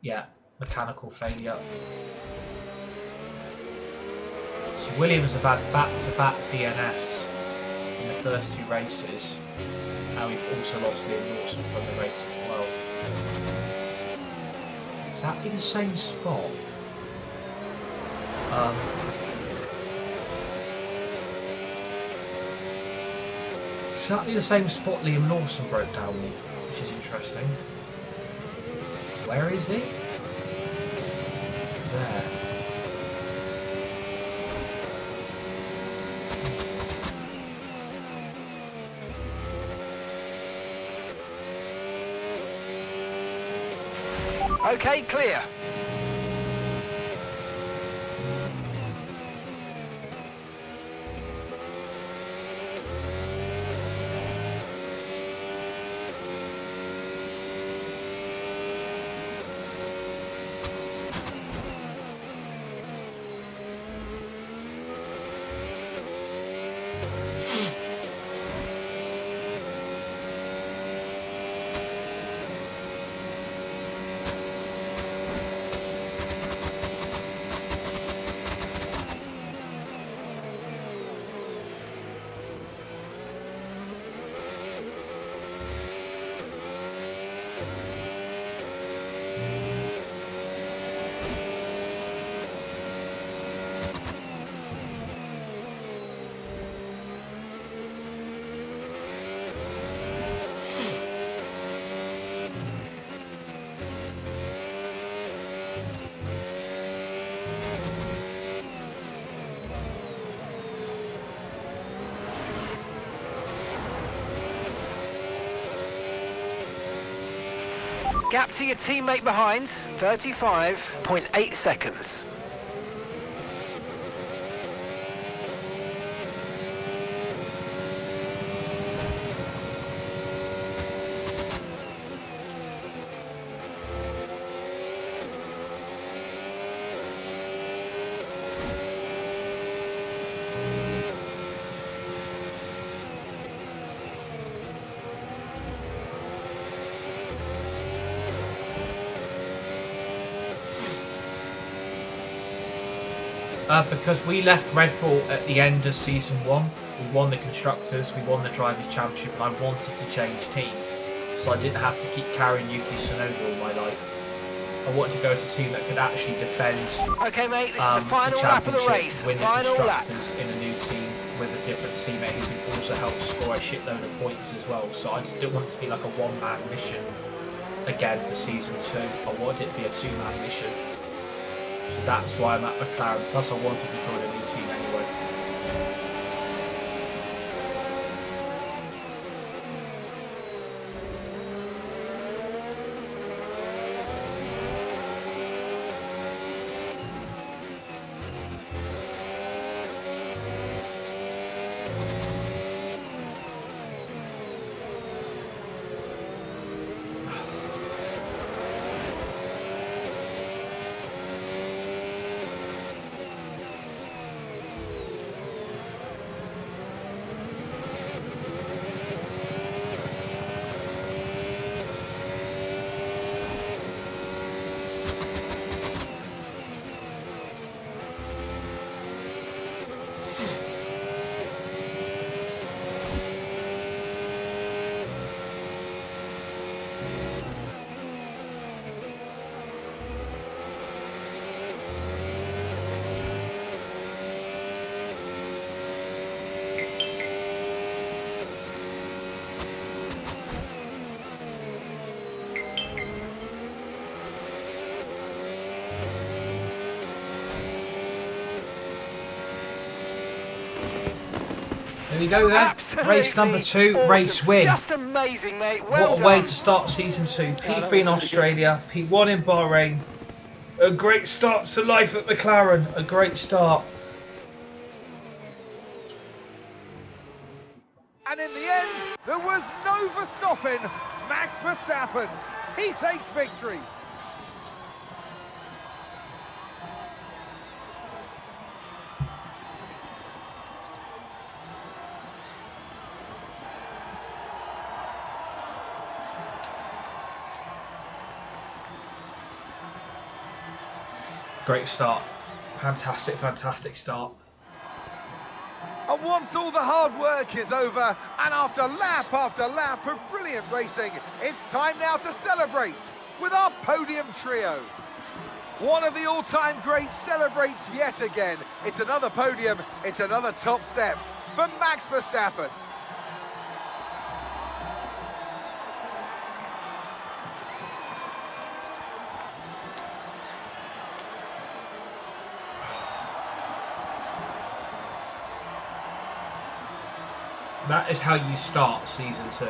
Yeah, mechanical failure. So Williams have had back-to-back DNFs in the first 2 races. And we've also lost Liam Lawson from the race as well. It's exactly the same spot. Exactly the same spot Liam Lawson broke down me, which is interesting. Where is he? There. Okay, clear. Gap to your teammate behind, 35.8 seconds. Because we left Red Bull at the end of season 1, we won the constructors, we won the drivers' championship, and I wanted to change team, so I didn't have to keep carrying Yuki Tsunoda all my life. I wanted to go to a team that could actually defend Okay, mate, this is the final lap of the race. win the Final lap. constructors in a new team with a different teammate who could also help score a shitload of points as well. So I just didn't want it to be like a one-man mission again for season 2. I wanted it to be a 2-man mission. So that's why I'm at McLaren. Plus I wanted to join a new team anyway. we go then. Absolutely Race number 2, awesome. race win. Just amazing, mate. Well What a way done. to start season 2. that P3 was in really Australia, P1 in Bahrain. A great start to life at McLaren. A great start. And in the end, there was no Verstappen. Max Verstappen, he takes victory. Great start. Fantastic, fantastic start. And once all the hard work is over, and after lap of brilliant racing, it's time now to celebrate with our podium trio. One of the all-time greats celebrates yet again. It's another podium, it's another top step for Max Verstappen. That is how you start season 2.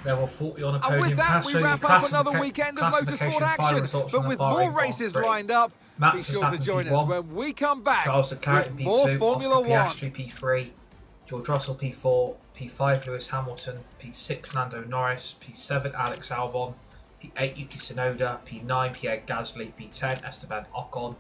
Level 40 on a And podium with that, pass. we So wrap your up another weekend of classification motorsport final action. results But from with the Bahrain more Grand races Prix. lined up, Max be sure to Verstappen join us P1, when we come back Charles Leclerc with P2, more Formula Oscar One. Piastri P3, George Russell P4, P5 Lewis Hamilton, P6 Lando Norris, P7 Alex Albon, P8 Yuki Tsunoda, P9 Pierre Gasly, P10 Esteban Ocon,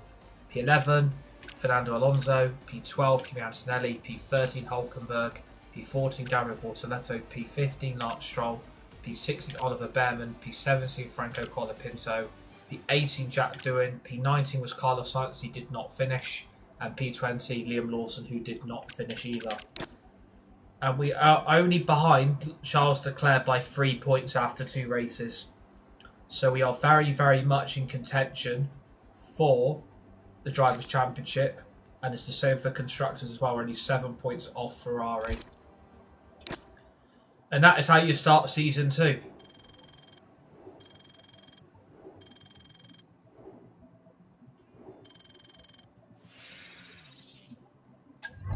P11 Fernando Alonso, P12 Kimi Antonelli, P13 Hulkenberg, P14 Gabriel Bortoletto, P15 Lance Stroll, P16 Oliver Behrman, P17 Franco Colapinto, P18 Jack Doohan, P19 was Carlos Sainz, he did not finish, and P20 Liam Lawson, who did not finish either. And we are only behind Charles Leclerc by 3 points after 2 races. So we are very, very much in contention for the Drivers' Championship, and it's the same for constructors as well. We're only 7 points off Ferrari. And that is how you start season 2.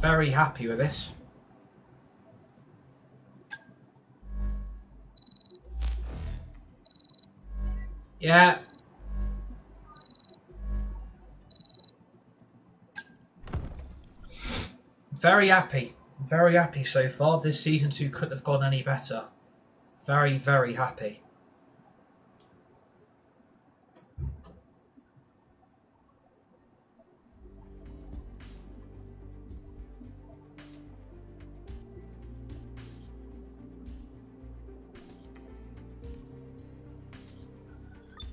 Very happy with this. Yeah. Very happy. Very happy so far. This season 2 couldn't have gone any better. Very, very happy.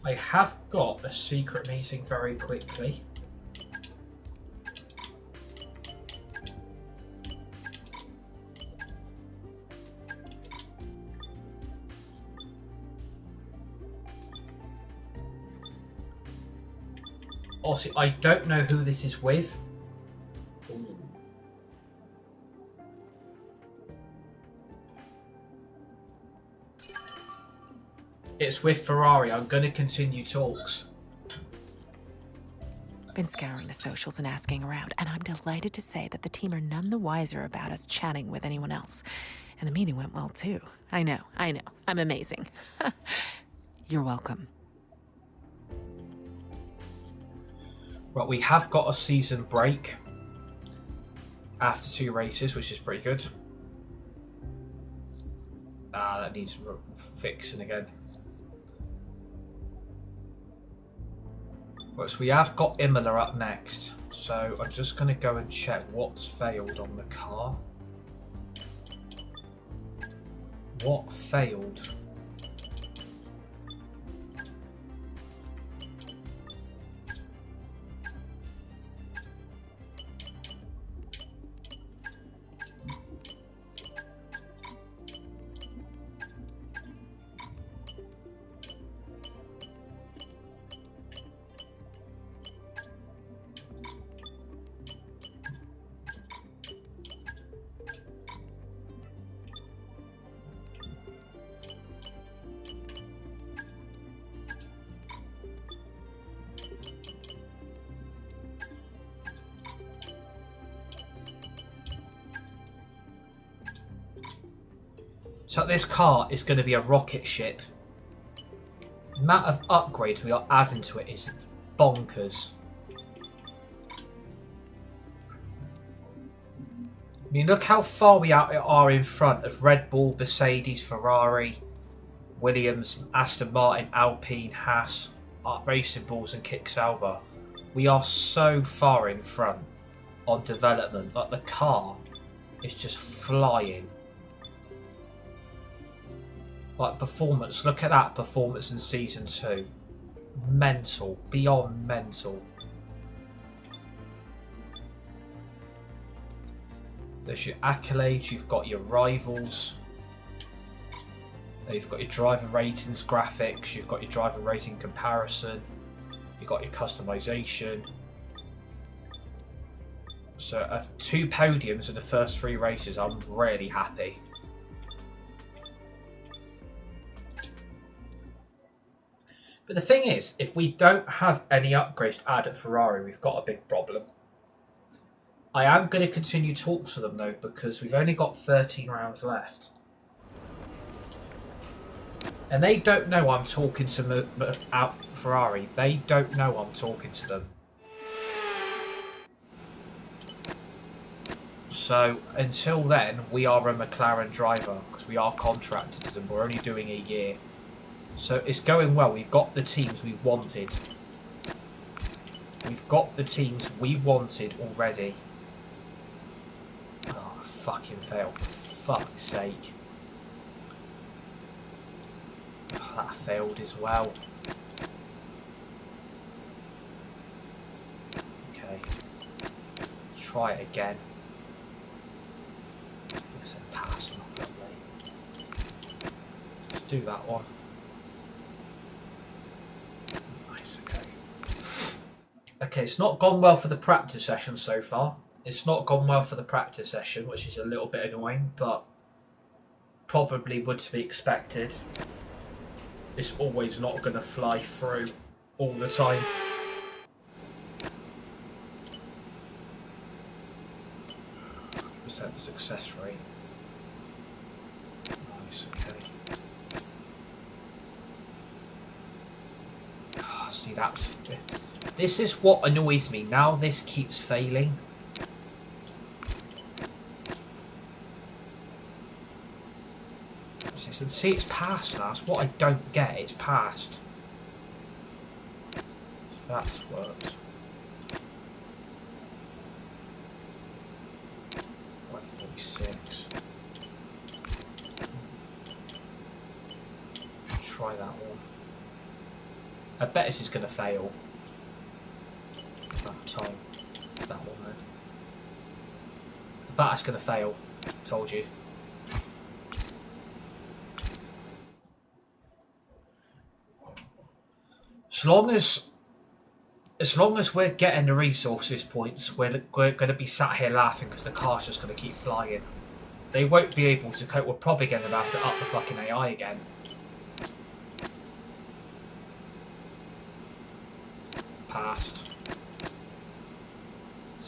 I have got a secret meeting very quickly. Also, I don't know who this is with. Ooh. It's with Ferrari. I'm going to continue talks. Been scouring the socials and asking around, and I'm delighted to say that the team are none the wiser about us chatting with anyone else. And the meeting went well, too. I know. I'm amazing. You're welcome. Right, we have got a season break after 2 races, which is pretty good. That needs fixing again. Right, so we have got Imola up next. So I'm just going to go and check what's failed on the car. What failed? So this car is going to be a rocket ship. The amount of upgrades we are adding to it is bonkers. I mean, look how far we are in front of Red Bull, Mercedes, Ferrari, Williams, Aston Martin, Alpine, Haas, Racing Bulls and Kick Sauber. We are so far in front on development. Like, the car is just flying. Like, performance, look at that performance in Season 2. Mental, beyond mental. There's your accolades, you've got your rivals. You've got your driver ratings graphics, you've got your driver rating comparison, you've got your customization. So 2 podiums in the first 3 races, I'm really happy. But the thing is, if we don't have any upgrades to add at Ferrari, we've got a big problem. I am going to continue talks to them though, because we've only got 13 rounds left. And they don't know I'm talking to Ferrari. They don't know I'm talking to them. So until then, we are a McLaren driver because we are contracted to them. We're only doing a year. So it's going well. We've got the teams we wanted. We've got the teams we wanted already. Oh, fucking fail. For fuck's sake. Oh, that failed as well. Okay. Let's try it again. Let's pass, not lovely. Let's do that one. Nice, okay. Okay, it's not gone well for the practice session so far. It's not gone well for the practice session, which is a little bit annoying, but probably would to be expected. It's always not going to fly through all the time. Percent success rate. Nice, okay. Oh, see, that's... This is what annoys me. Now this keeps failing. See, it's passed now. That's what I don't get. It's passed. So that's worked. 546. Try that one. I bet this is going to fail. Enough time. That one then. I bet it's going to fail. Told you. As long as we're getting the resources points, we're going to be sat here laughing because the car's just going to keep flying. They won't be able to cope. We're probably going to have to up the fucking AI again. Passed.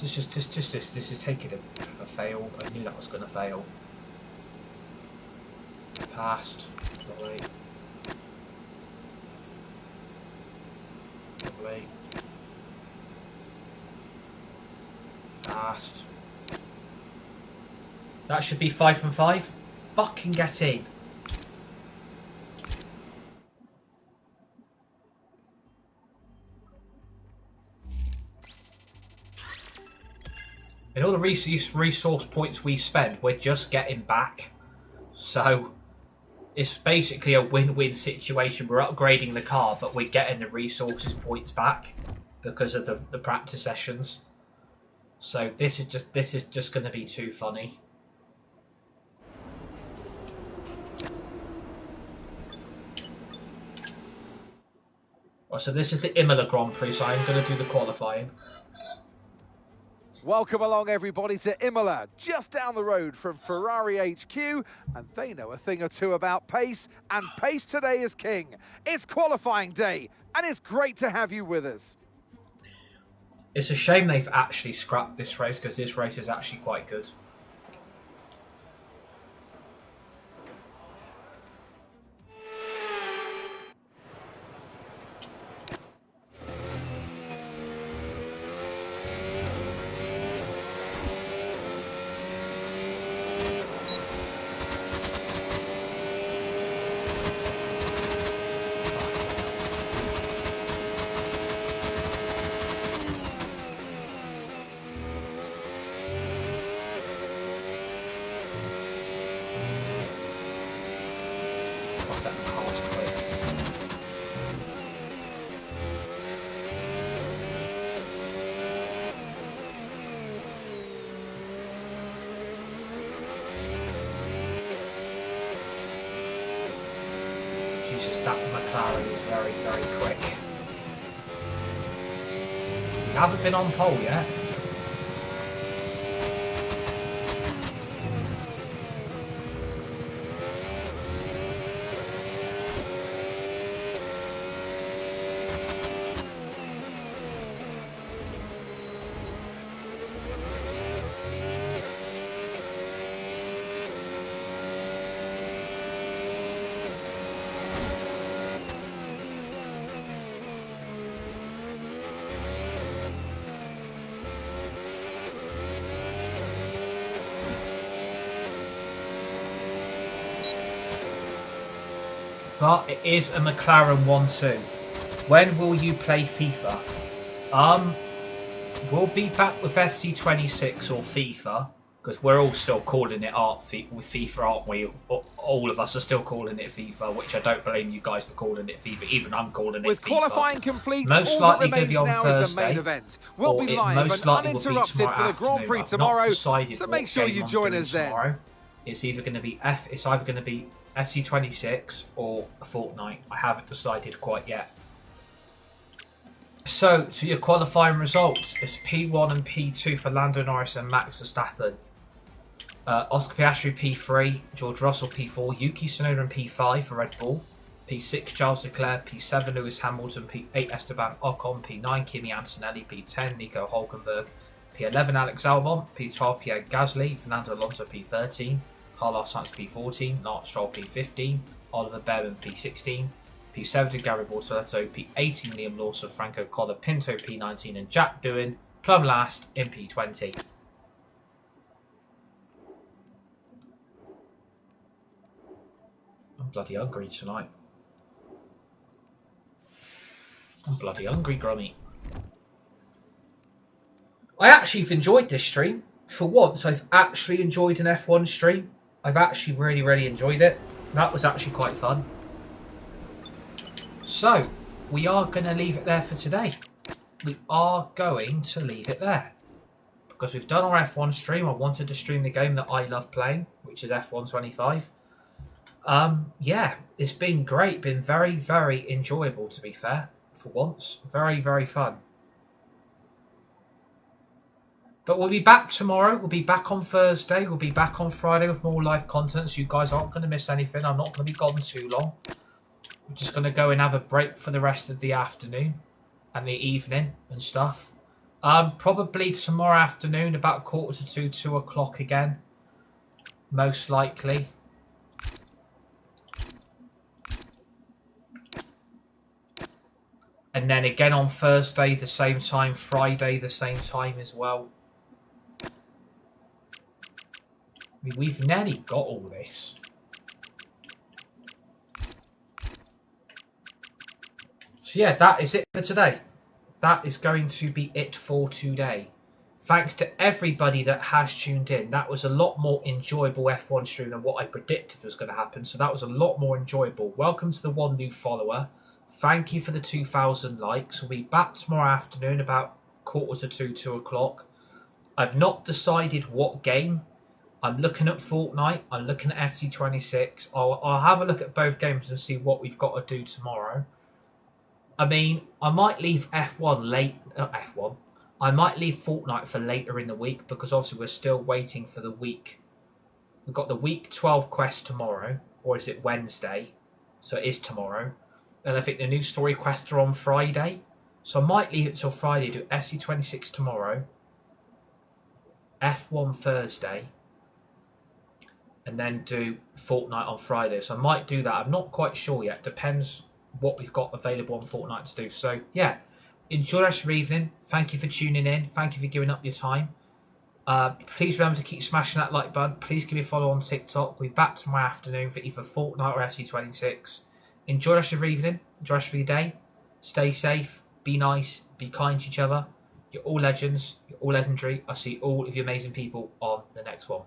This is taking a fail. I knew that was going to fail. Passed. Lovely. Lovely. Passed. That should be 5 from 5. Fucking get in. And all the resource points we spend, we're just getting back. So it's basically a win-win situation. We're upgrading the car, but we're getting the resources points back because of the practice sessions. So this is just going to be too funny. Well, so this is the Imola Grand Prix, so I'm going to do the qualifying. Welcome along, everybody, to Imola, just down the road from Ferrari HQ, and they know a thing or two about pace, and pace today is king. It's qualifying day, and it's great to have you with us. It's a shame they've actually scrapped this race, because this race is actually quite good. It's just that McLaren is very, very quick. We haven't been on pole yet. But it is a McLaren 1-2. When will you play FIFA? We'll be back with FC26 or FIFA, because we're all still calling it with FIFA, aren't we? All of us are still calling it FIFA, which I don't blame you guys for calling it FIFA. Even I'm calling it with FIFA. Qualifying complete, Most all likely that going to be on remains now is the Thursday. main event. We'll be live and uninterrupted for the Grand Prix tomorrow, so make sure you join us then. It's either going to be FC26 or Fortnite. I haven't decided quite yet. So, to your qualifying results, it's P1 and P2 for Lando Norris and Max Verstappen. Oscar Piastri P3, George Russell P4, Yuki Tsunoda P5 for Red Bull, P6 Charles Leclerc, P7 Lewis Hamilton, P8 Esteban Ocon, P9 Kimi Antonelli, P10 Nico Hulkenberg, P11 Alex Albon, P12 Pierre Gasly, Fernando Alonso P13, Carlos Sainz P14, Lance Stroll P15, Oliver Behrman P16, P17 Gary Bortoletto, P18 Liam Lawson, Franco Colapinto P19 and Jack Doohan plumb last in P20. I'm bloody hungry tonight. I'm bloody hungry, Grummy. I actually have enjoyed this stream. For once, I've actually enjoyed an F1 stream. I've actually really enjoyed it. That was actually quite fun. So, we are going to leave it there for today. We are going to leave it there. Because we've done our F1 stream. I wanted to stream the game that I love playing, which is F1 25. Yeah, it's been great. Been very enjoyable, to be fair. For once. Very fun. But we'll be back tomorrow. We'll be back on Thursday. We'll be back on Friday with more live content. So you guys aren't going to miss anything. I'm not going to be gone too long. We're just going to go and have a break for the rest of the afternoon and the evening and stuff. Probably tomorrow afternoon, about 1:45 to 2 o'clock again. Most likely. And then again on Thursday, the same time. Friday, the same time as well. I mean, we've nearly got all this. So yeah, that is it for today. That is going to be it for today. Thanks to everybody that has tuned in. That was a lot more enjoyable F1 stream than what I predicted was going to happen. So that was a lot more enjoyable. Welcome to the one new follower. Thank you for the 2,000 likes. We'll be back tomorrow afternoon about 1:45 to 2 o'clock. I've not decided what game. I'm looking at Fortnite. I'm looking at FC26. I'll have a look at both games and see what we've got to do tomorrow. I mean, I might leave F1 late. F1. I might leave Fortnite for later in the week because obviously we're still waiting for the week. We've got the week 12 quest tomorrow, or is it Wednesday? So it is tomorrow. And I think the new story quests are on Friday. So I might leave it till Friday, do SC26 tomorrow, F1 Thursday, and then do Fortnite on Friday. So I might do that. I'm not quite sure yet. Depends what we've got available on Fortnite to do. So yeah, enjoy the rest of your evening. Thank you for tuning in. Thank you for giving up your time. Please remember to keep smashing that like button. Please give me a follow on TikTok. We'll be back tomorrow afternoon for either Fortnite or FC26. Enjoy the rest of your evening. Enjoy the rest of your day. Stay safe. Be nice. Be kind to each other. You're all legends. You're all legendary. I'll see all of you amazing people on the next one.